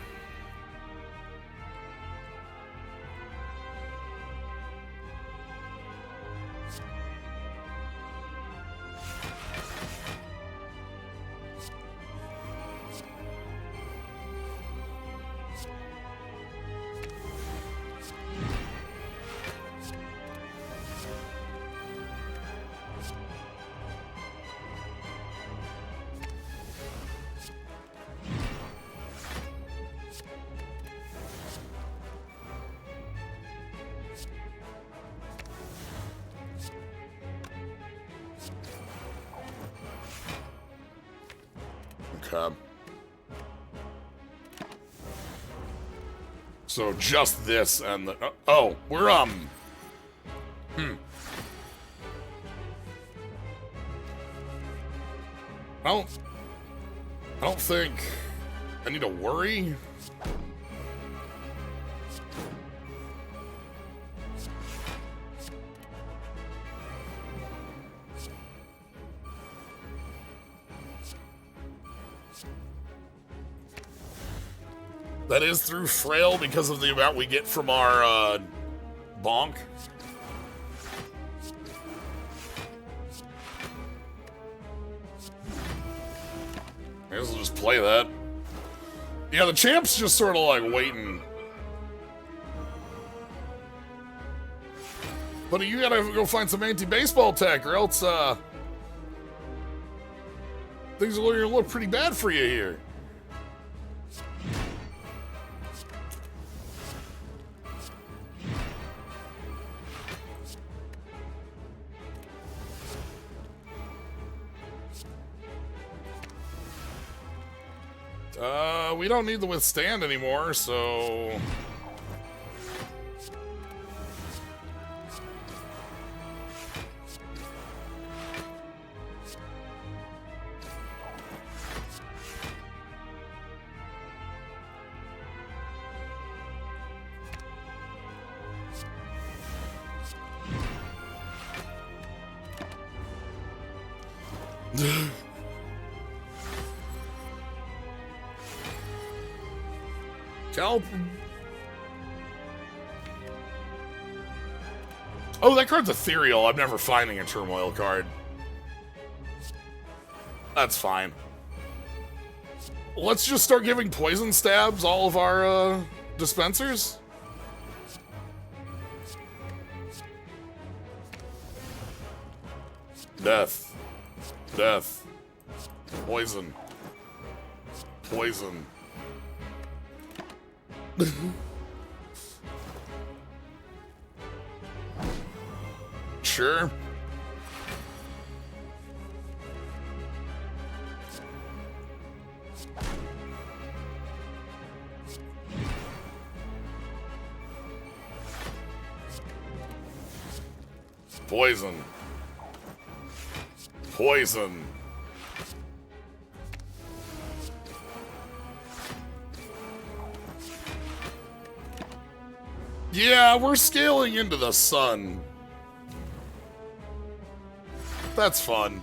S1: Okay. So just this and the... oh, we're, I don't think I need to worry. That is through frail because of the amount we get from our, bonk. I guess we'll just play that. Yeah, the champ's just sort of like waiting. But you gotta go find some anti-baseball tech or else, things are gonna look pretty bad for you here. We don't need the withstand anymore, so... Kelp. Oh, that card's ethereal. I'm never finding a turmoil card. That's fine. Let's just start giving poison stabs all of our dispensers. Death. Death. Poison. Poison. Sure. Poison. Poison. Yeah, we're scaling into the sun. That's fun.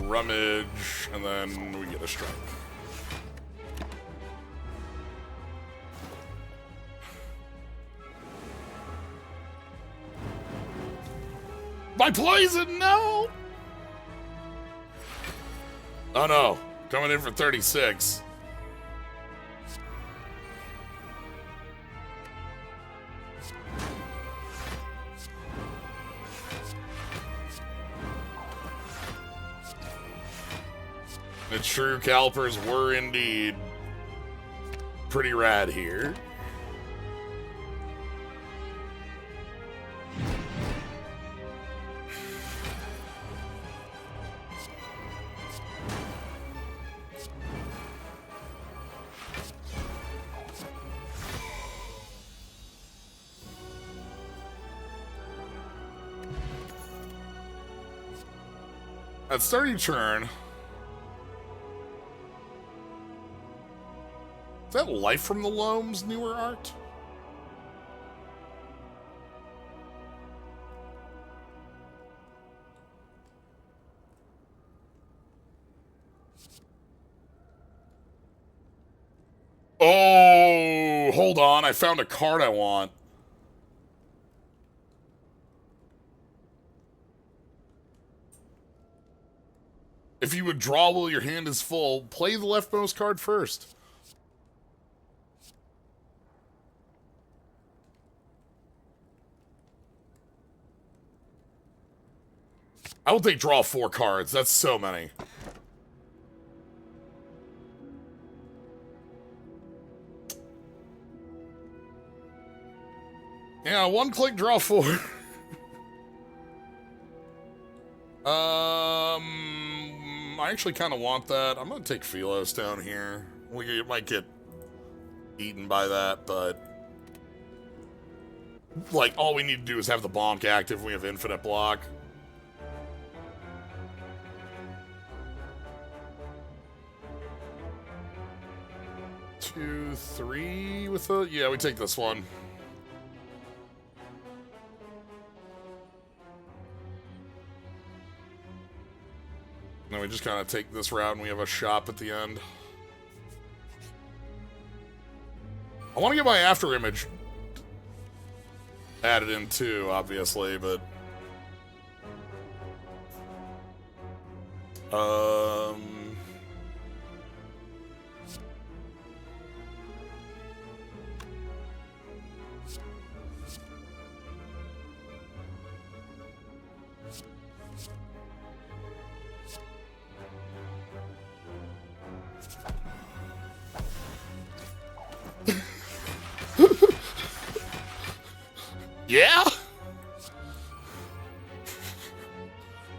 S1: Rummage, and then we get a strike. My poison, no! Oh no, coming in for 36. The true calipers were indeed pretty rad here. At starting turn, is that Life from the Loam's newer art? Oh, hold on. I found a card I want. If you would draw while your hand is full, play the leftmost card first. I will take draw 4 cards. That's so many. Yeah, 1 click, draw 4. I actually kind of want that. I'm going to take Philos down here. We might get eaten by that, but... like, all we need to do is have the bonk active. We have infinite block. Two, three with the... yeah, we take this one. Then we just kind of take this route and we have a shop at the end. I want to get my after image added in too, obviously, but... yeah?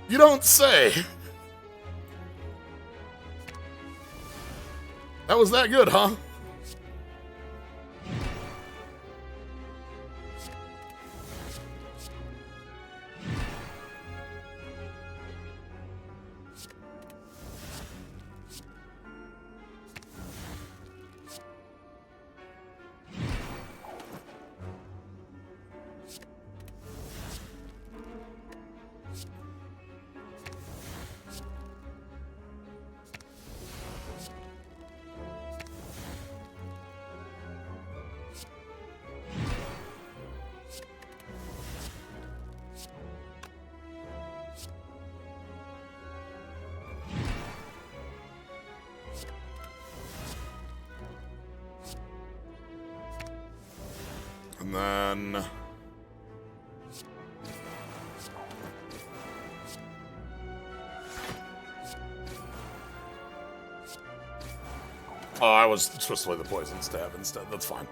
S1: You don't say. That was that good, huh? And then... oh, I was supposed to play the poison stab instead. That's fine.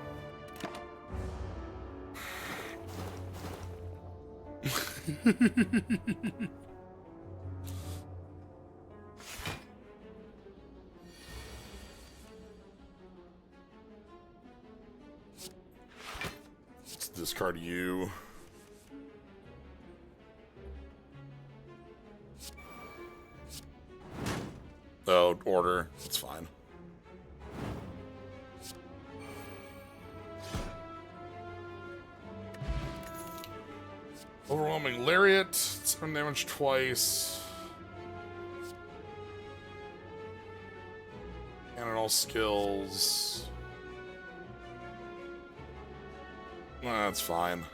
S1: Let's discard you. Oh, order. That's fine. Overwhelming Lariat. 7 damage twice. And all skills. That's fine.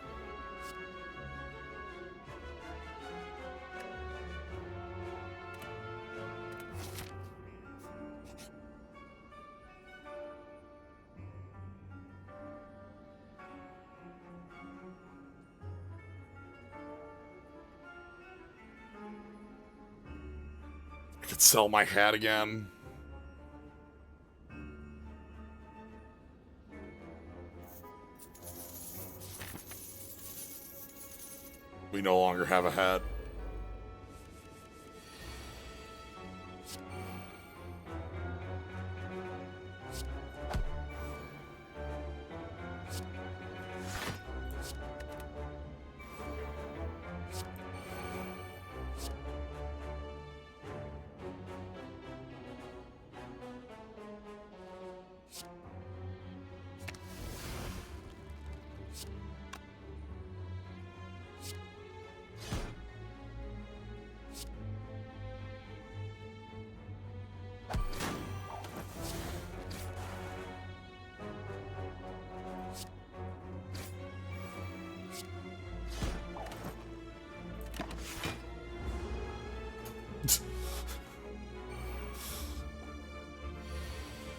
S1: I could sell my hat again. We no longer have a hat.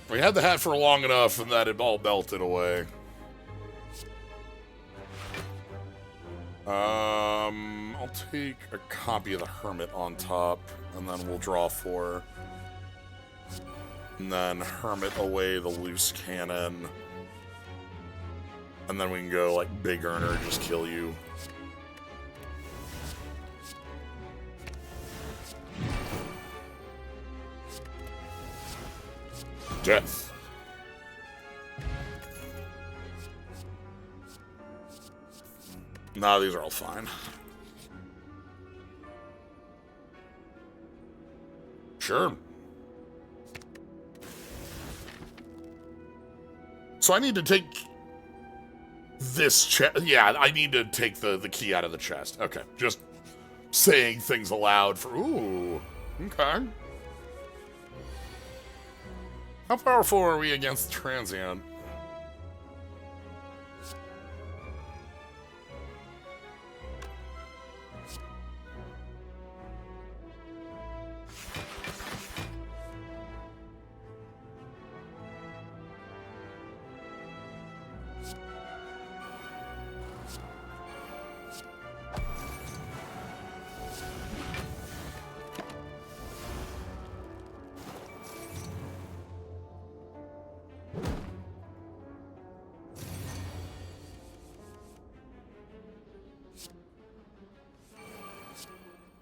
S1: We had the hat for long enough and that it all melted away. I'll take a copy of the Hermit on top, and then we'll draw 4. And then Hermit away the loose cannon. And then we can go, like, Big Earner, just kill you. Death. Nah, these are all fine. Sure. So I need to take this chest. Yeah, I need to take the key out of the chest. Okay, just saying things aloud for... Ooh, okay. How powerful are we against Transient?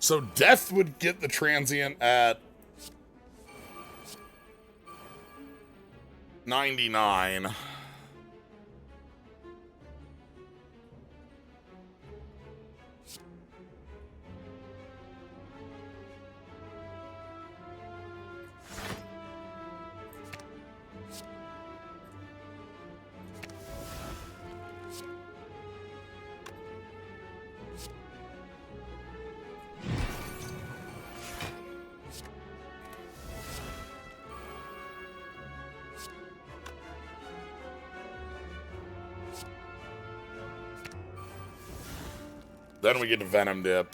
S1: So Death would get the Transient at 99. Then we get to Venom Dip.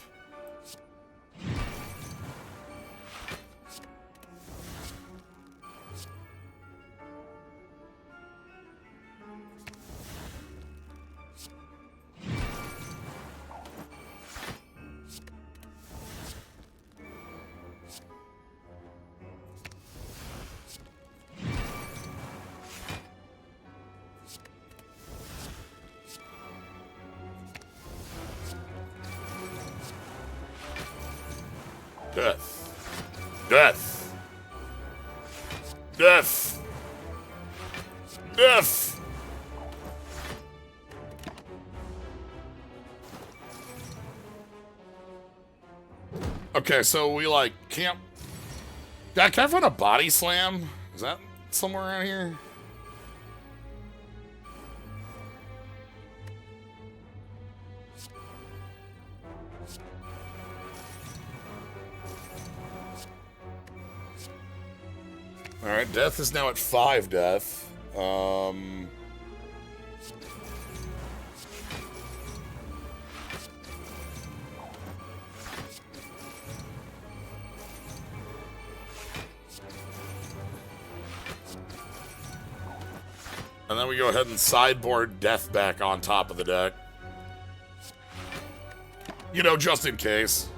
S1: Death. Death. Death. Death. Okay, so we like can't. Yeah, can I find a body slam? Is that somewhere around here? Alright, Death is now at 5 death. And then we go ahead and sideboard Death back on top of the deck. You know, just in case.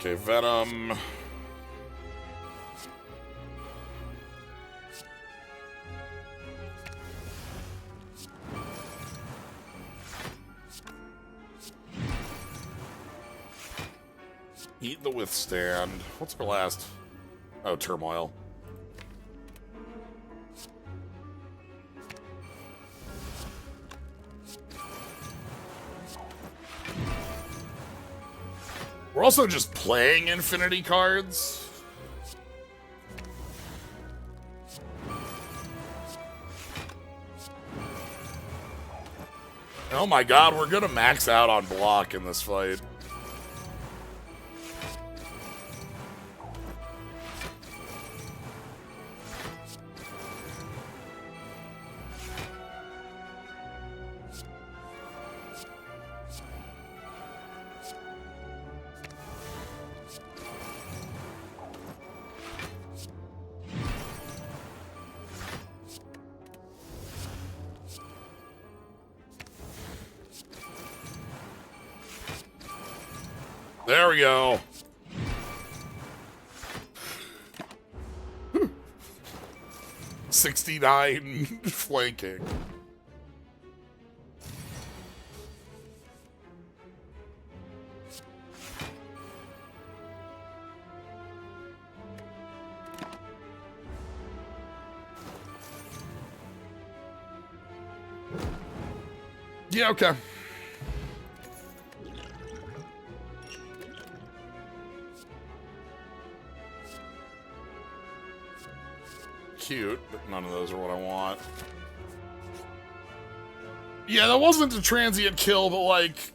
S1: Okay, Venom. Eat the Withstand. What's our last? Oh, Turmoil. We're also just playing infinity cards. Oh my god, we're gonna max out on block in this fight. There we go. $69 flanking. Yeah, okay. Cute, but none of those are what I want. Yeah, that wasn't a transient kill, but like,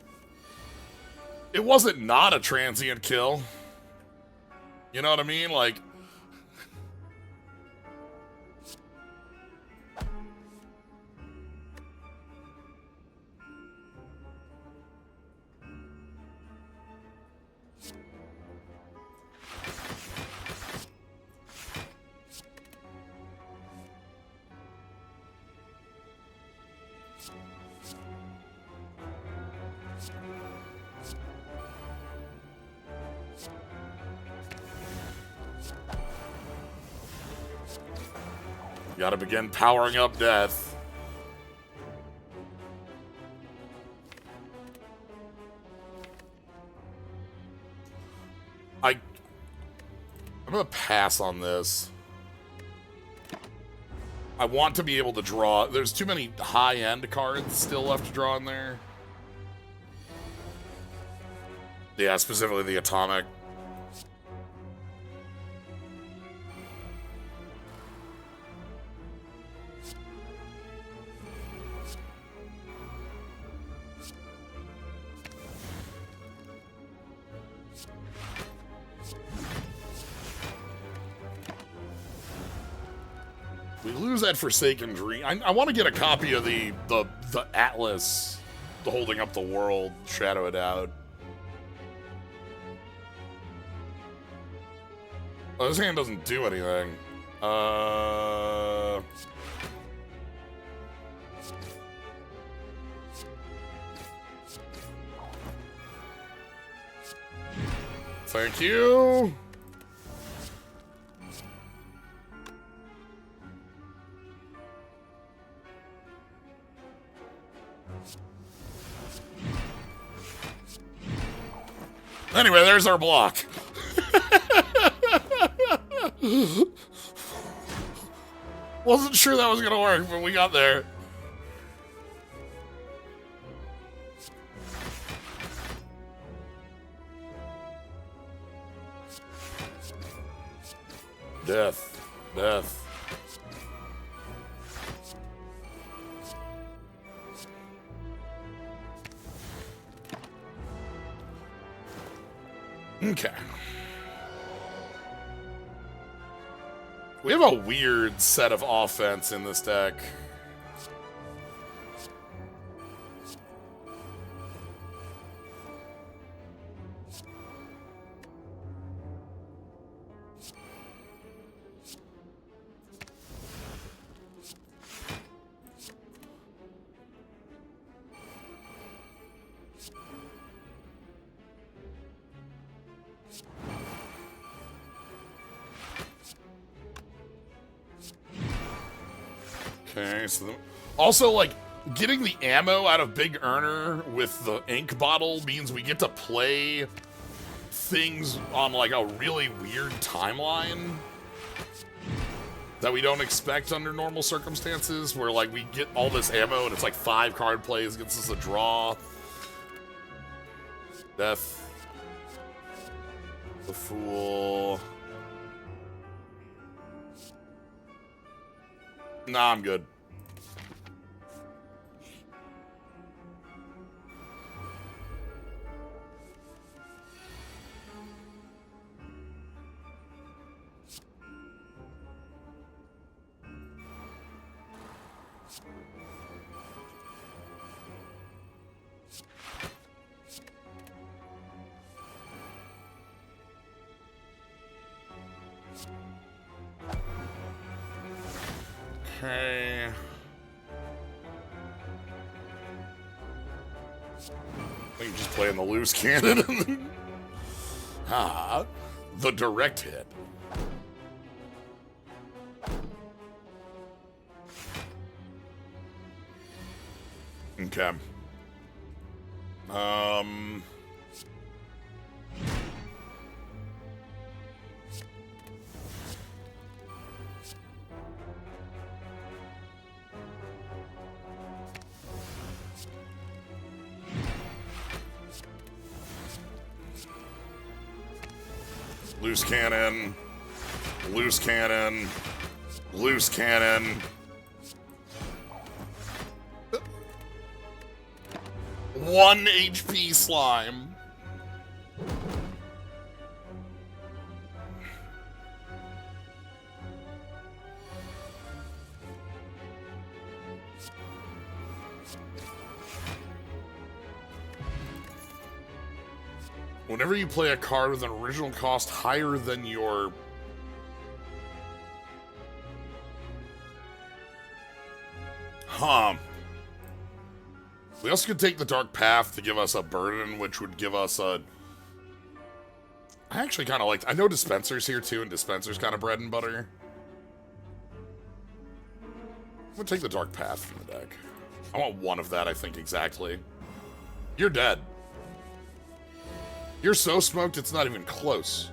S1: it wasn't not a transient kill. You know what I mean? Like, gotta begin powering up death. I'm gonna pass on this. I want to be able to draw. There's too many high-end cards still left to draw in there. Yeah, specifically the Atomic. We lose that Forsaken Dream. I want to get a copy of the Atlas, the holding up the world, shadow it out. Oh, this hand doesn't do anything. Thank you. Anyway, there's our block. Wasn't sure that was gonna work, but we got there. Death. Death. Okay. We have a weird set of offense in this deck. Okay, so also, like, getting the ammo out of Big Earner with the ink bottle means we get to play things on, like, a really weird timeline that we don't expect under normal circumstances, where, like, we get all this ammo and it's like 5 card plays, gets us a draw. Death. The Fool. Nah, I'm good. Okay. I think just playing the loose cannon. Ah, the direct hit. Okay. Loose cannon. Loose cannon. Loose cannon. 1 HP slime. Whenever you play a card with an original cost higher than your... Huh. We also could take the Dark Path to give us a burden, which would give us a... I actually kind of liked... I know Dispenser's here too, and Dispenser's kind of bread and butter. I'm gonna take the Dark Path from the deck. I want one of that, I think, exactly. You're dead. You're so smoked, it's not even close.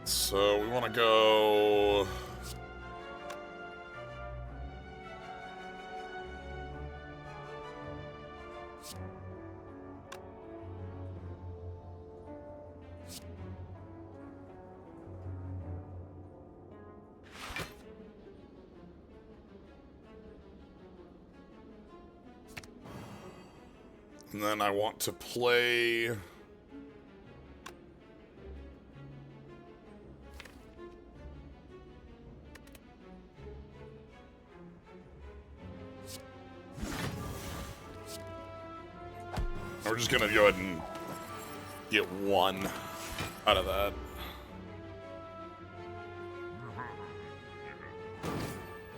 S1: So we want to go... And then I want to play... We're just gonna go ahead and get one out of that.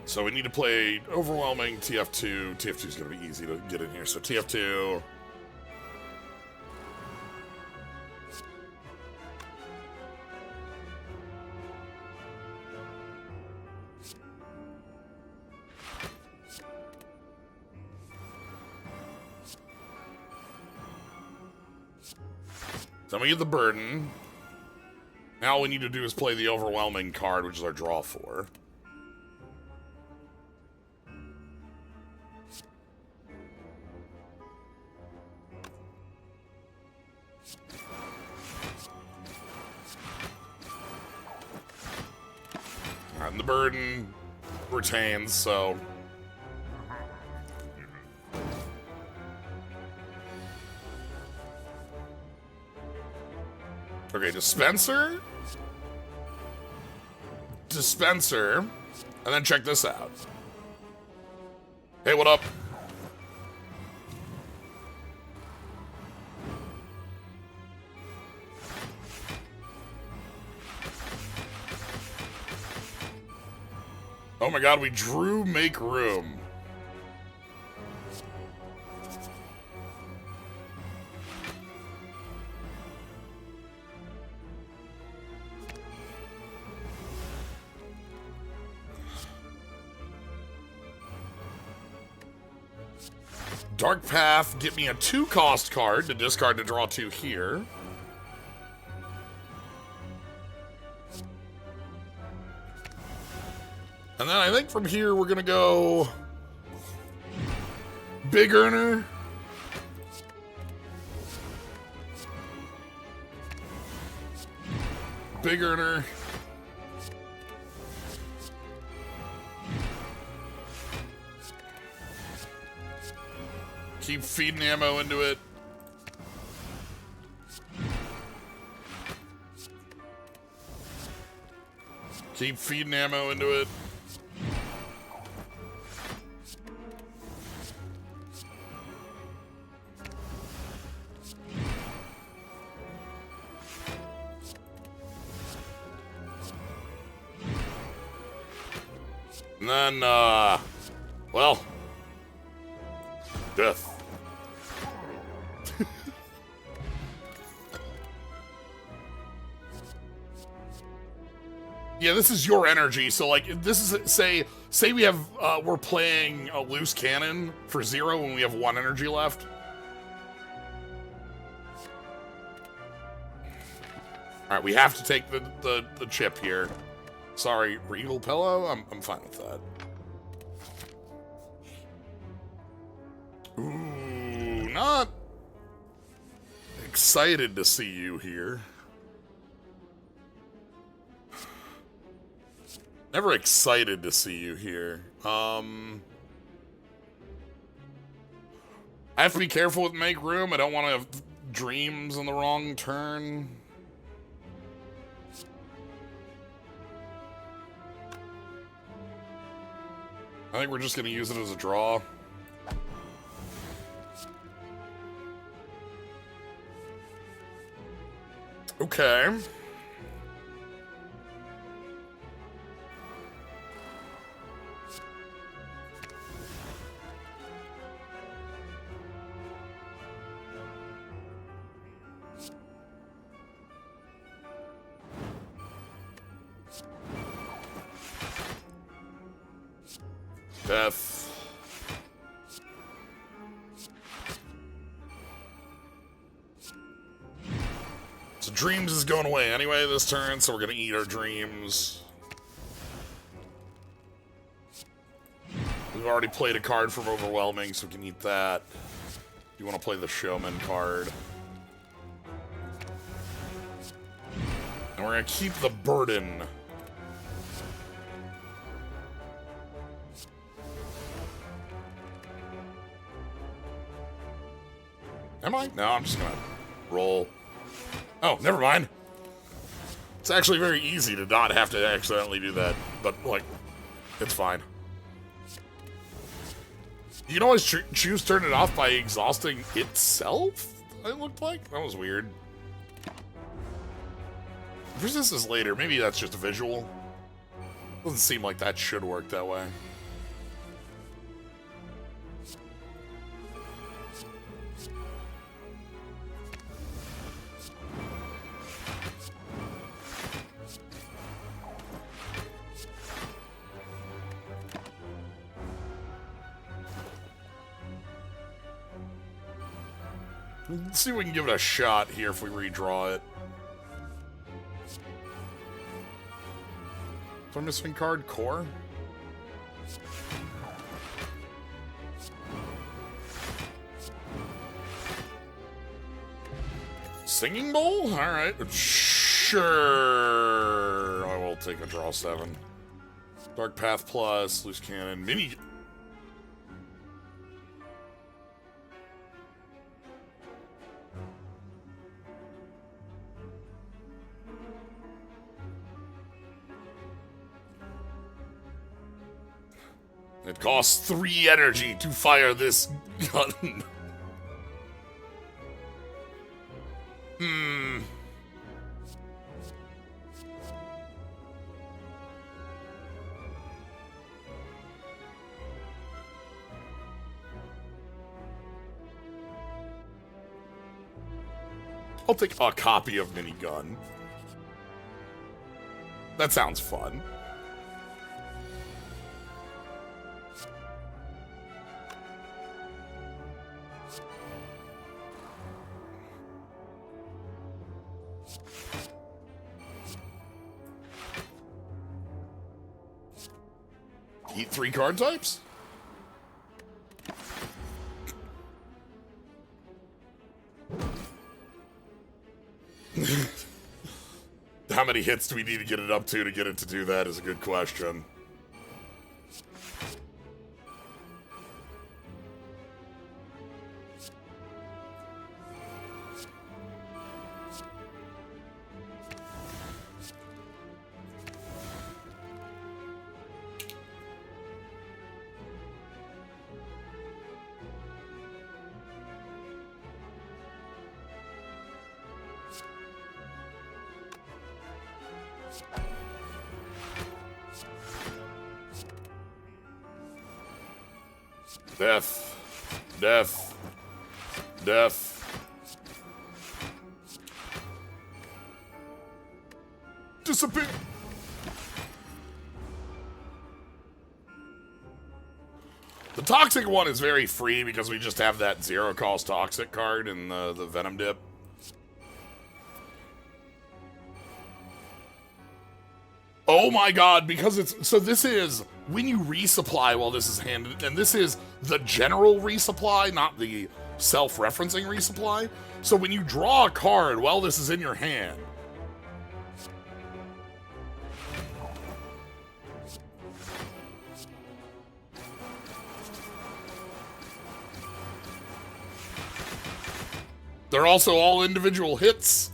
S1: So we need to play Overwhelming, TF2. TF2 is gonna be easy to get in here, so TF2... Then we get the burden. Now all we need to do is play the Overwhelming card, which is our draw 4. And the burden retains, so... Okay, Dispenser. Dispenser. And then check this out. Hey, what up? Oh my god, we drew Make Room. Dark Path, get me a 2-cost card to discard to draw 2 here. And then I think from here we're gonna go Big Earner. Big Earner. Keep feeding ammo into it. Keep feeding ammo into it. And then, well, death. Yeah, this is your energy, so like, this is, say we have, we're playing a loose cannon for 0 when we have 1 energy left. Alright, we have to take the chip here. Sorry, Regal Pillow? I'm fine with that. Ooh, not excited to see you here. Never excited to see you here. I have to be careful with make room. I don't want to have dreams on the wrong turn. I think we're just going to use it as a draw. Okay. Death. So dreams is going away anyway this turn, so we're gonna eat our dreams. We've already played a card from Overwhelming, so we can eat that. You want to play the Showman card. And we're gonna keep the Burden. Am I? No, I'm just gonna roll. Oh, never mind. It's actually very easy to not have to accidentally do that, but, like, it's fine. You can always choose turn it off by exhausting itself, it looked like? That was weird. Resist is later. Maybe that's just a visual. Doesn't seem like that should work that way. Let's see if we can give it a shot here if we redraw it. Is our missing card core? Singing Bowl? Alright. Sure. I will take a draw 7. Dark Path Plus, Loose Cannon, Mini. It costs 3 energy to fire this gun. I'll take a copy of Minigun. That sounds fun. Eat 3 card types? How many hits do we need to get it up to get it to do that is a good question. Death. Death. Death. Disappear. The toxic one is very free because we just have that zero cost toxic card in the venom dip. Oh my god, because it's... So this is when you resupply while this is handed... And this is the general resupply, not the self-referencing resupply. So when you draw a card while this is in your hand... They're also all individual hits.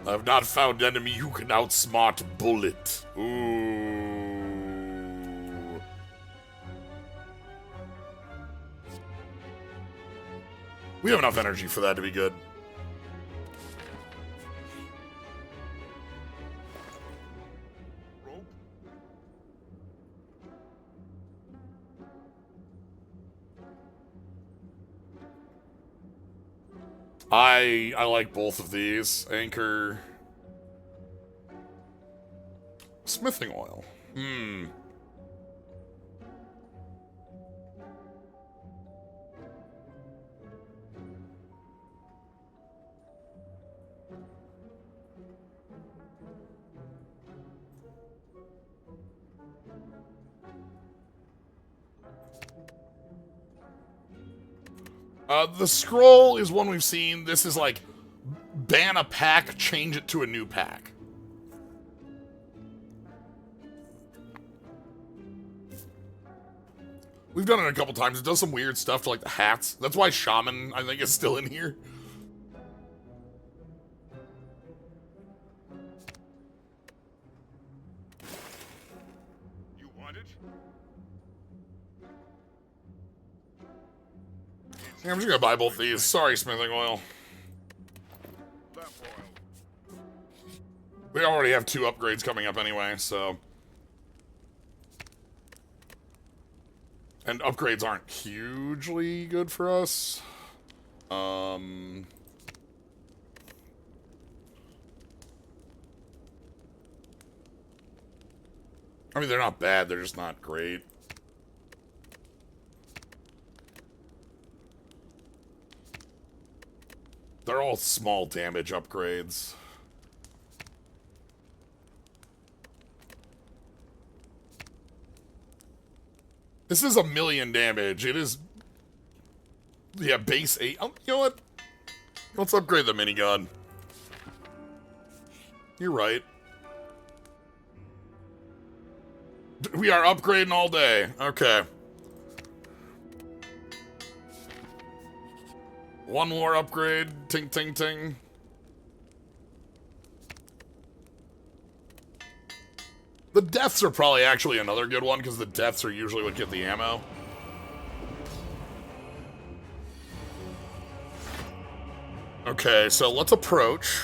S1: I've not found enemy who can outsmart Bullet. Ooh. We have enough energy for that to be good.
S2: Rope.
S1: I like both of these. Anchor. Smithing oil. The scroll is one we've seen. This is like, ban a pack, change it to a new pack. We've done it a couple times. It does some weird stuff to like the hats. That's why Shaman, I think, is still in here.
S2: You want it?
S1: Yeah, I'm just gonna buy both these. Sorry, smithing oil.
S2: Lamp oil.
S1: We already have 2 upgrades coming up anyway, so... And upgrades aren't hugely good for us. I mean, they're not bad, they're just not great. They're all small damage upgrades. This is 1,000,000 damage. It is... Yeah, base 8. Oh, you know what? Let's upgrade the minigun. You're right. We are upgrading all day. Okay. One more upgrade. Ting, ting, ting. The deaths are probably actually another good one, because the deaths are usually what get the ammo. Okay, so let's approach.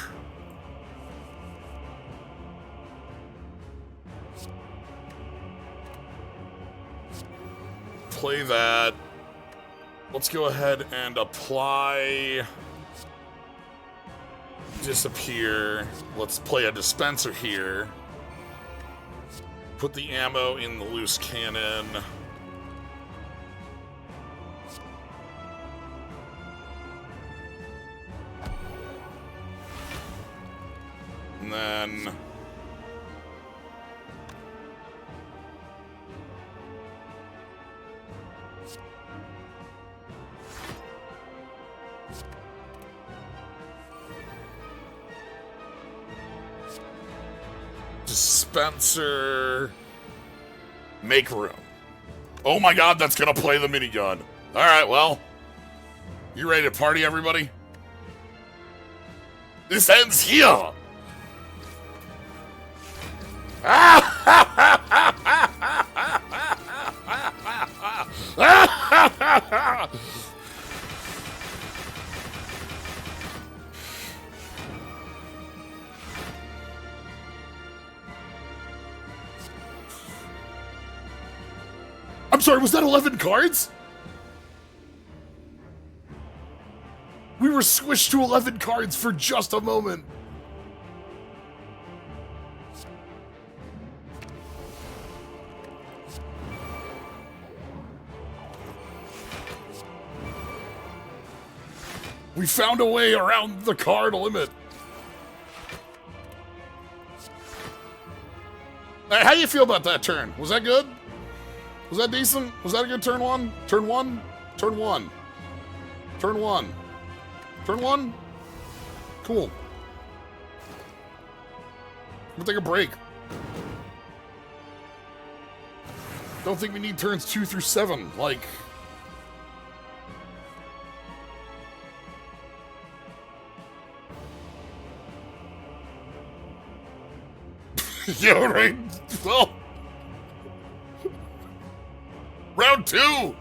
S1: Play that. Let's go ahead and apply... Disappear. Let's play a dispenser here. Put the ammo in the loose cannon. And then... Dispenser. Make room. Oh my god, that's gonna play the minigun. Alright, well. You ready to party, everybody? This ends here! I'm sorry, was that 11 cards? We were squished to 11 cards for just a moment. We found a way around the card limit. Hey, how do you feel about that turn? Was that good? Was that decent? Was that a good turn one? Turn one? Turn one. Turn one. Turn one? Cool. We'll take a break. Don't think we need turns 2 through 7. Like... yeah, right. Well... round 2!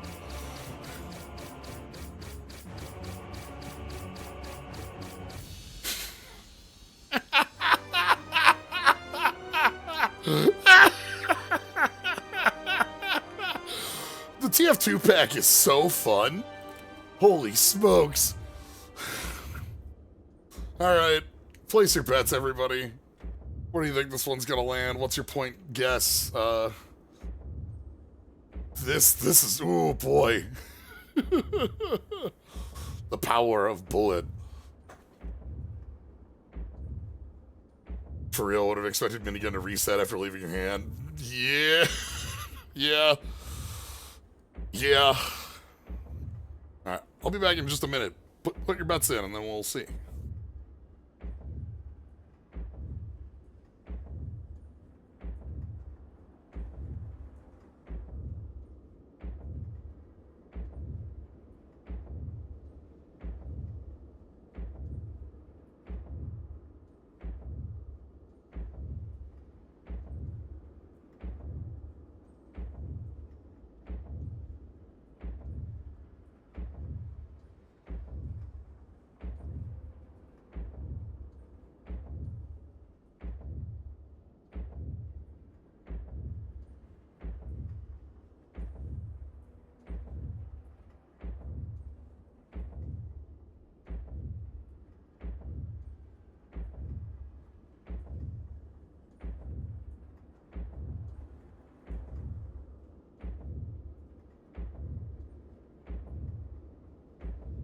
S1: The TF2 pack is so fun. Holy smokes. Alright, place your bets, everybody. Where do you think this one's gonna land? What's your point guess? This is, oh boy. The power of bullet. For real, would have expected minigun to reset after leaving your hand. Yeah. Yeah. Yeah. Alright, I'll be back in just a minute. Put your bets in and then we'll see.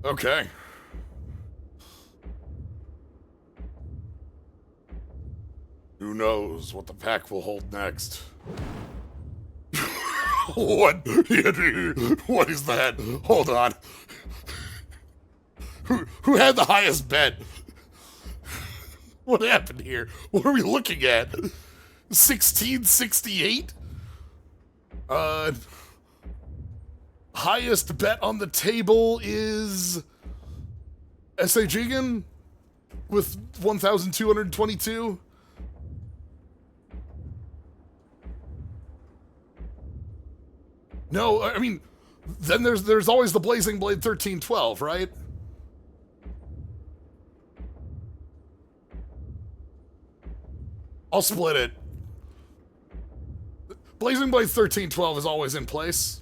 S1: Okay. Who knows what the pack will hold next? What? What is that? Hold on. Who had the highest bet? What happened here? What are we looking at? 1668? Highest bet on the table is S.A. Jigen with 1,222. No, I mean, then there's always the Blazing Blade 1312, right? I'll split it. Blazing Blade 1312 is always in place.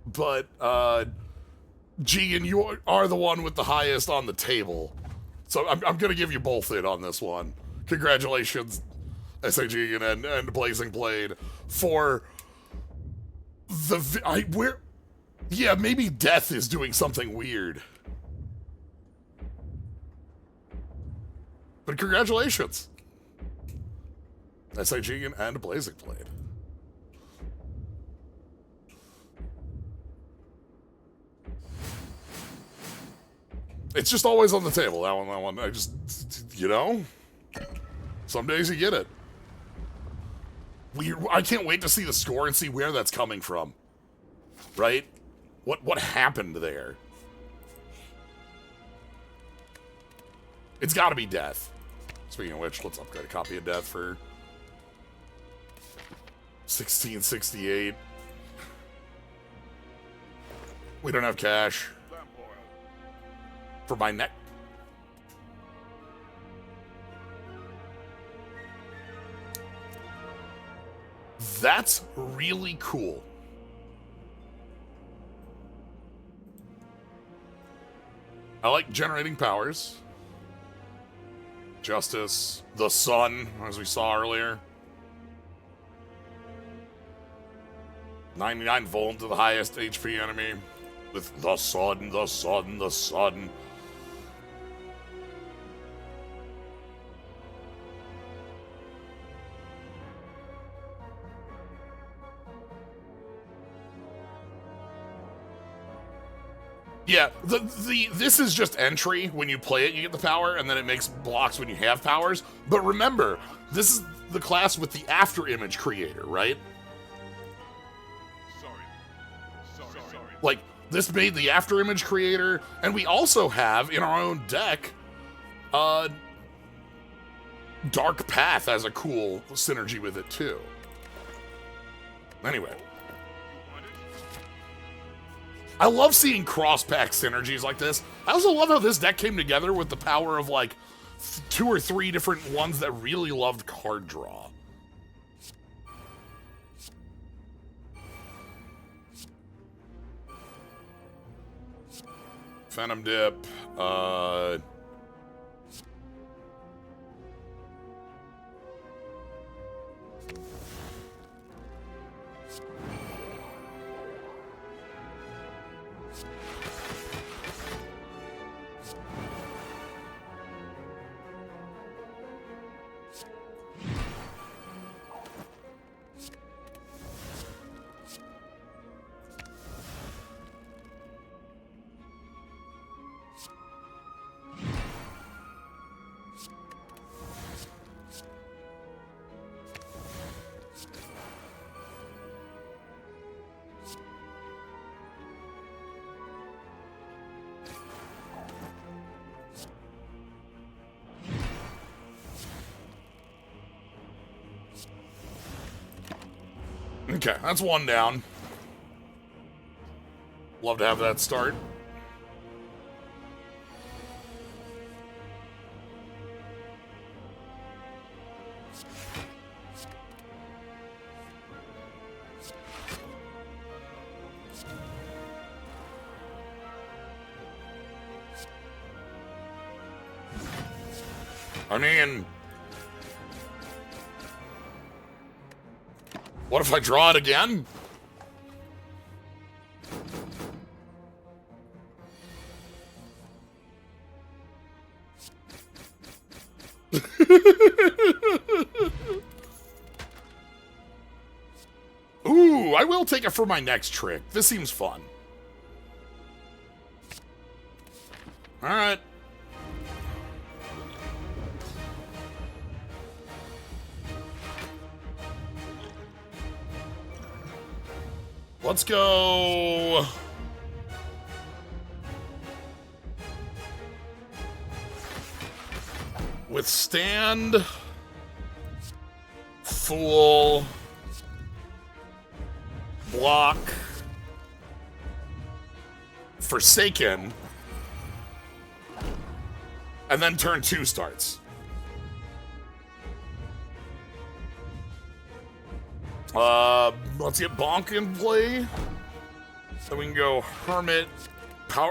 S1: But, Jigen, you are the one with the highest on the table. So I'm going to give you both in on this one. Congratulations, S.A. Jigen and Blazing Blade, for the... yeah, maybe Death is doing something weird. But congratulations, S.A. Jigen and Blazing Blade. It's just always on the table, that one. I just, you know? Some days you get it. I can't wait to see the score and see where that's coming from. Right? What happened there? It's got to be death. Speaking of which, let's upgrade a copy of death for 1668. We don't have cash
S2: Lamp oil.
S1: for my neck. That's really cool. I like generating powers. Justice, the sun, as we saw earlier. 99 volt to the highest HP enemy. With the sun, the sun, the sun. Yeah, this is just entry. When you play it, you get the power, and then it makes blocks when you have powers. But remember, this is the class with the after image creator, right?
S2: Sorry.
S1: Like, this made the after image creator, and we also have, in our own deck, Dark Path has a cool synergy with it, too. Anyway. I love seeing cross-pack synergies like this. I also love how this deck came together with the power of, like, 2 or 3 different ones that really loved card draw. Phantom Dip, okay, that's one down. Love to have that start. I mean, what if I draw it again? Ooh, I will take it for my next trick. This seems fun. All right. Let's go. Withstand. Fool. Block. Forsaken. And then turn 2 starts. Let's get Bonk in play. So we can go Hermit,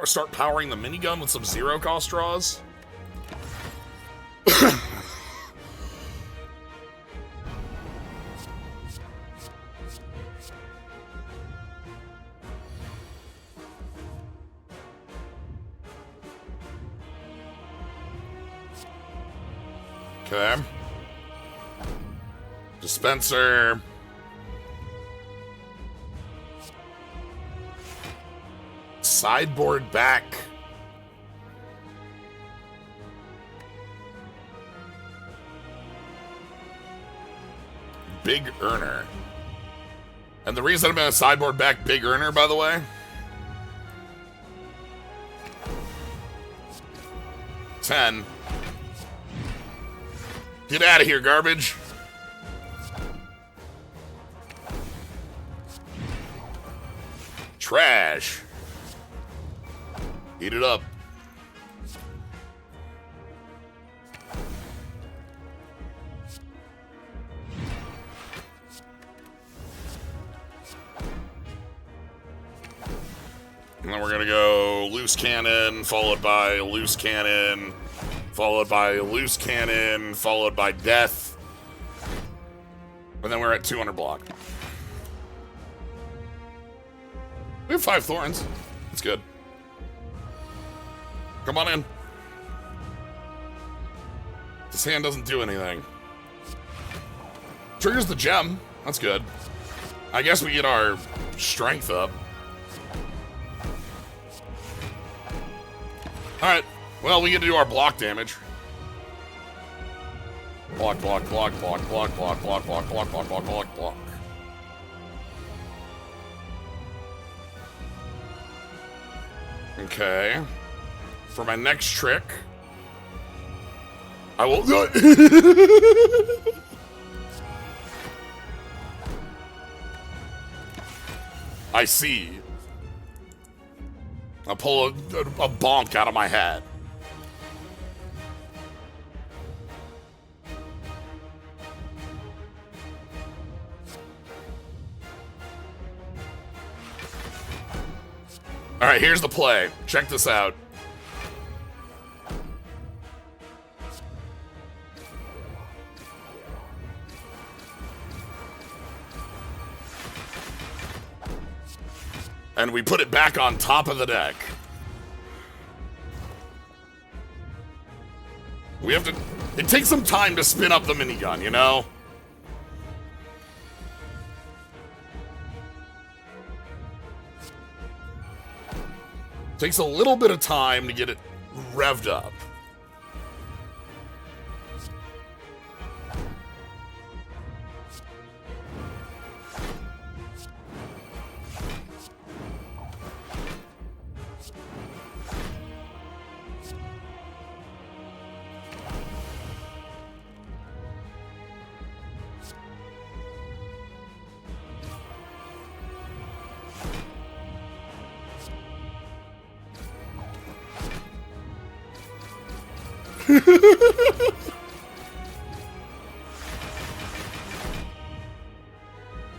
S1: start powering the minigun with some 0-cost draws. Okay. Dispenser. Sideboard back. Big Earner. And the reason I'm going to sideboard back Big Earner, by the way, 10. Get out of here, garbage. Trash. Eat it up. And then we're going to go loose cannon, followed by loose cannon, followed by loose cannon, followed by death. And then we're at 200 block. We have 5 thorns. That's good. Come on in. This hand doesn't do anything. Triggers the gem. That's good. I guess we get our strength up. Alright. Well, we get to do our block damage. Block, block, block, block, block, block, block, block, block, block, block, block, block. Okay. For my next trick, I will... I see. I'll pull a bonk out of my hat. All right, here's the play. Check this out. And we put it back on top of the deck. We have to... It takes some time to spin up the minigun, you know? Takes a little bit of time to get it revved up.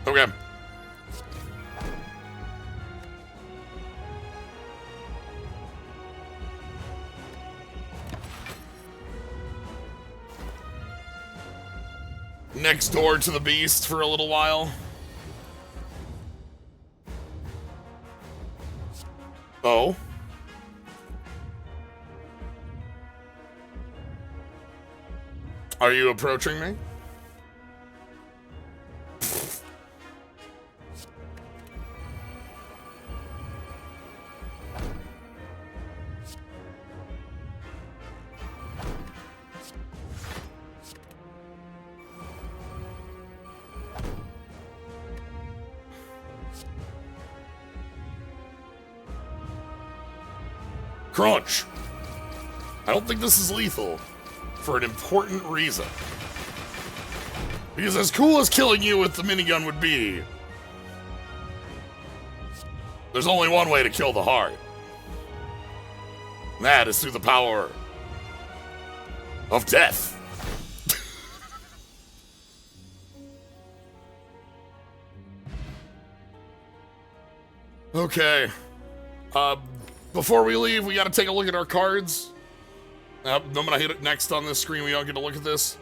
S1: Okay. Next door to the beast for a little while. Oh. Are you approaching me? Crunch! I don't think this is lethal. For an important reason. Because as cool as killing you with the minigun would be, there's only one way to kill the heart. And that is through the power of death. Okay. Before we leave, we gotta take a look at our cards. I'm gonna hit it next on this screen. We all get to look at this.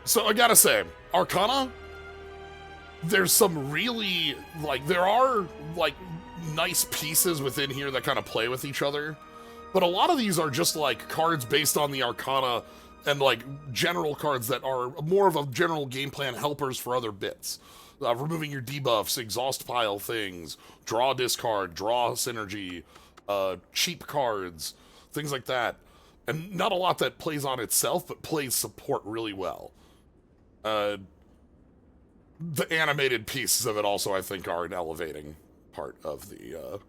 S1: So I gotta say, Arcana, there's some really, there are, nice pieces within here that kind of play with each other. But a lot of these are just, cards based on the Arcana and, general cards that are more of a general game plan helpers for other bits. Removing your debuffs, exhaust pile things, draw discard, draw synergy, cheap cards, things like that. And not a lot that plays on itself, but plays support really well. The animated pieces of it also, I think, are an elevating part of the...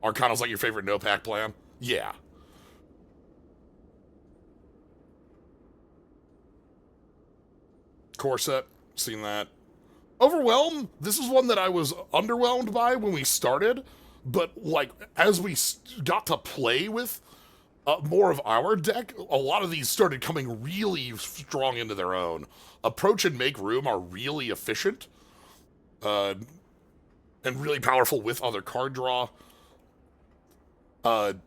S1: Arcana's like your favorite no-pack plan? Yeah. Core set, seen that. Overwhelm, this is one that I was underwhelmed by when we started, but like as we got to play with more of our deck, a lot of these started coming really strong into their own. Approach and make room are really efficient and really powerful with other card draw. At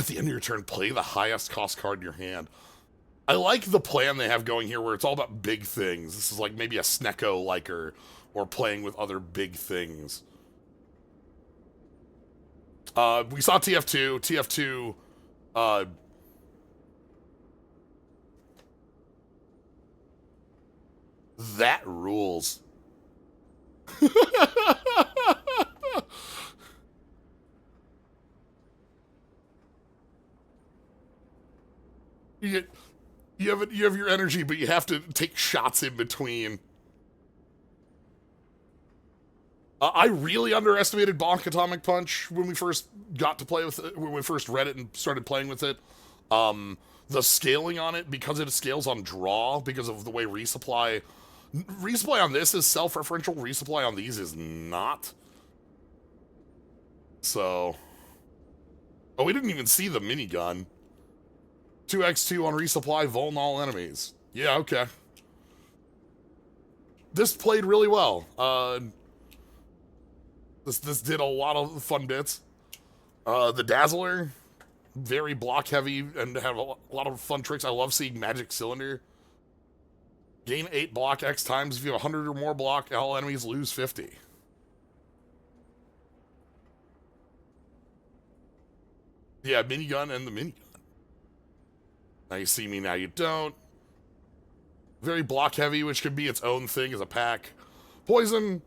S1: the end of your turn, play the highest cost card in your hand. I like the plan they have going here where it's all about big things. This is like maybe a Snecko-liker or playing with other big things. We saw TF2. TF2, that rules. You have your energy, but you have to take shots in between. I really underestimated Bonk Atomic Punch when we first got to play with it, when we first read it and started playing with it. The scaling on it, because it scales on draw, because of the way resupply on this is self-referential, resupply on these is not. So, oh, we didn't even see the minigun. 2x2 on resupply, vuln all enemies. Yeah, okay. This played really well. This did a lot of fun bits. The Dazzler, very block heavy and have a lot of fun tricks. I love seeing Magic Cylinder. Gain 8 block X times. If you have 100 or more block, all enemies lose 50. Yeah, minigun and the minigun. Now you see me, now you don't. Very block heavy, which could be its own thing as a pack. Poison.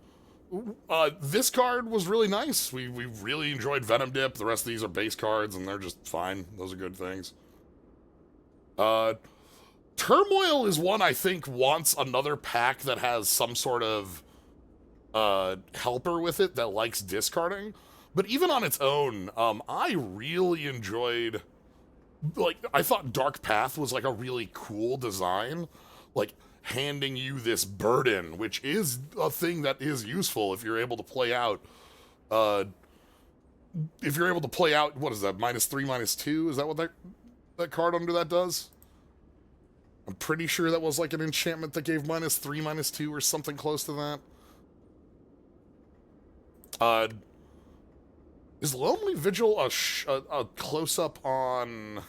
S1: This card was really nice. We really enjoyed Venom Dip. The rest of these are base cards, and they're just fine. Those are good things. Turmoil is one I think wants another pack that has some sort of helper with it that likes discarding. But even on its own, I really enjoyed... Like, I thought Dark Path was, like, a really cool design. Like, handing you this burden, which is a thing that is useful if you're able to play out... what is that, -3, -2? Is that what that card under that does? I'm pretty sure that was, like, an enchantment that gave -3, -2, or something close to that. Is Lonely Vigil a close-up on...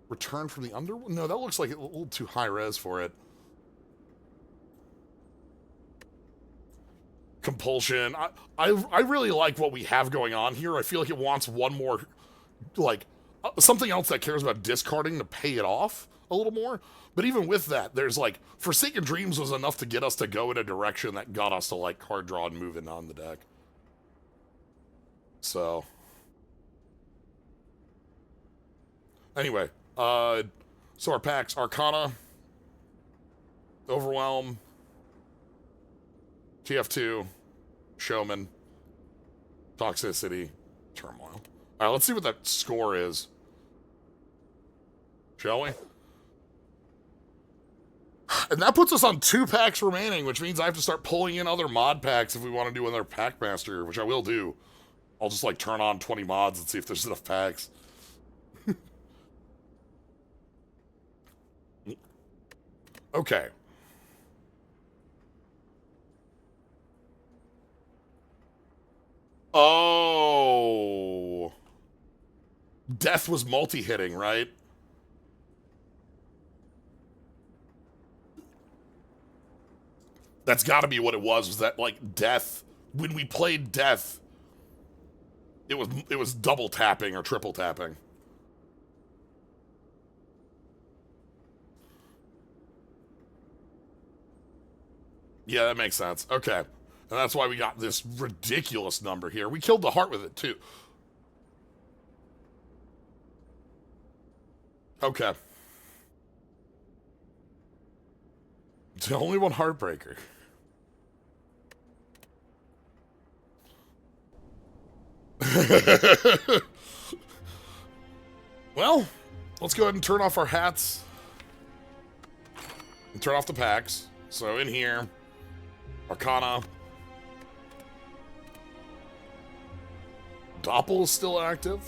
S1: Return from the Underworld? No, that looks like a little too high res for it. Compulsion. I really like what we have going on here. I feel like it wants one more, like, something else that cares about discarding to pay it off a little more. But even with that, there's like, Forsaken Dreams was enough to get us to go in a direction that got us to like card draw and moving on the deck. So. Anyway. So our packs, Arcana, Overwhelm, TF2, Showman, Toxicity, Turmoil. All right, let's see what that score is. Shall we? And that puts us on 2 packs remaining, which means I have to start pulling in other mod packs if we want to do another Packmaster, which I will do. I'll just like turn on 20 mods and see if there's enough packs. Okay. Oh. Death was multi-hitting, right? That's got to be what it was that, like, Death... When we played Death, it was double tapping or triple tapping. Yeah, that makes sense. Okay. And that's why we got this ridiculous number here. We killed the heart with it, too. Okay. It's only one heartbreaker. Well, let's go ahead and turn off our hats. And turn off the packs. So in here, Arcana. Doppel is still active.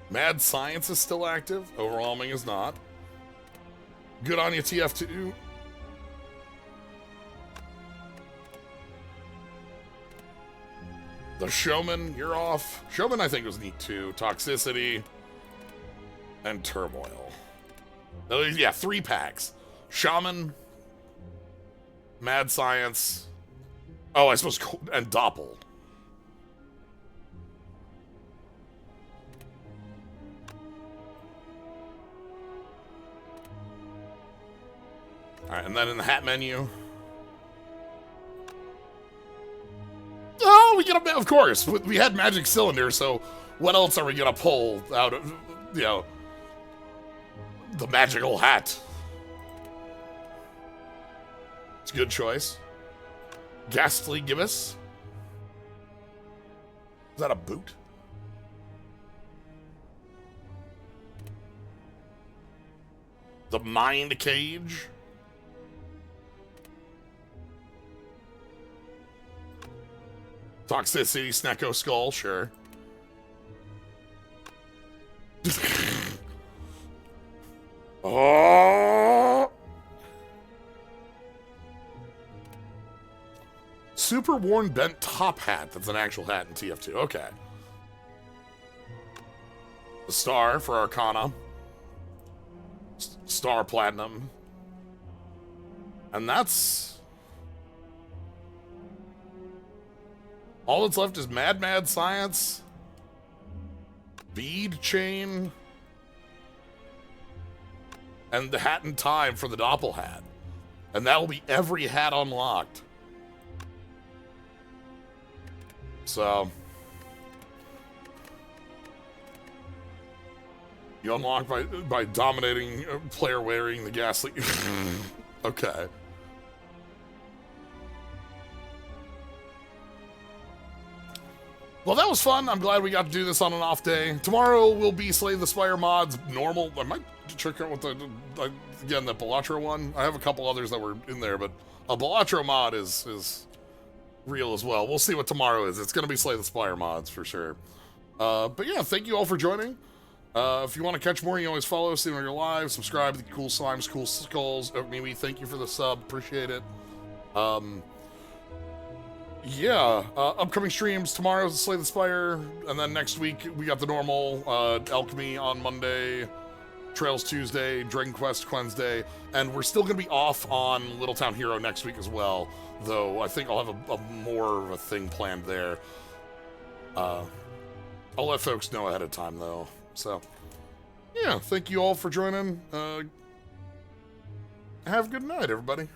S1: Mad Science is still active. Overwhelming is not. Good on you, TF2. The Showman, you're off. Showman, I think, was neat too. Toxicity and Turmoil. Yeah, 3 packs. Shaman, Mad Science. Oh, I suppose, and Doppel. All right, and then in the hat menu. Oh, we get a, of course. We had Magic Cylinder, so what else are we gonna pull out of, you know, the magical hat? It's a good choice. Ghastly Gibbous. Is that a boot? The Mind Cage. Toxicity, Snecko Skull, sure. Oh! Super worn bent top hat. That's an actual hat in TF2. Okay. The Star for Arcana. Star Platinum. And that's... all that's left is Mad Science, Bead Chain, and the Hat in Time for the Doppel hat. And that will be every hat unlocked. So, you unlock by dominating a player wearing the ghastly... Okay. Well, that was fun. I'm glad we got to do this on an off day. Tomorrow will be Slay the Spire mods normal. I might check out what again, the Balatro one. I have a couple others that were in there, but a Balatro mod is real as well. We'll see what tomorrow is. It's going to be Slay the Spire mods for sure. But yeah, thank you all for joining. If you want to catch more, you always follow us, see when you're live, subscribe to the Cool Slimes, Cool Skulls. Mimi, thank you for the sub. Appreciate it. Yeah, upcoming streams tomorrow is Slay the Spire, and then next week we got the normal Alchemy on Monday, Trails Tuesday, Dragon Quest Wednesday, and we're still going to be off on Little Town Hero next week as well, though I think I'll have a more of a thing planned there. I'll let folks know ahead of time though, so yeah, thank you all for joining. Have a good night, everybody.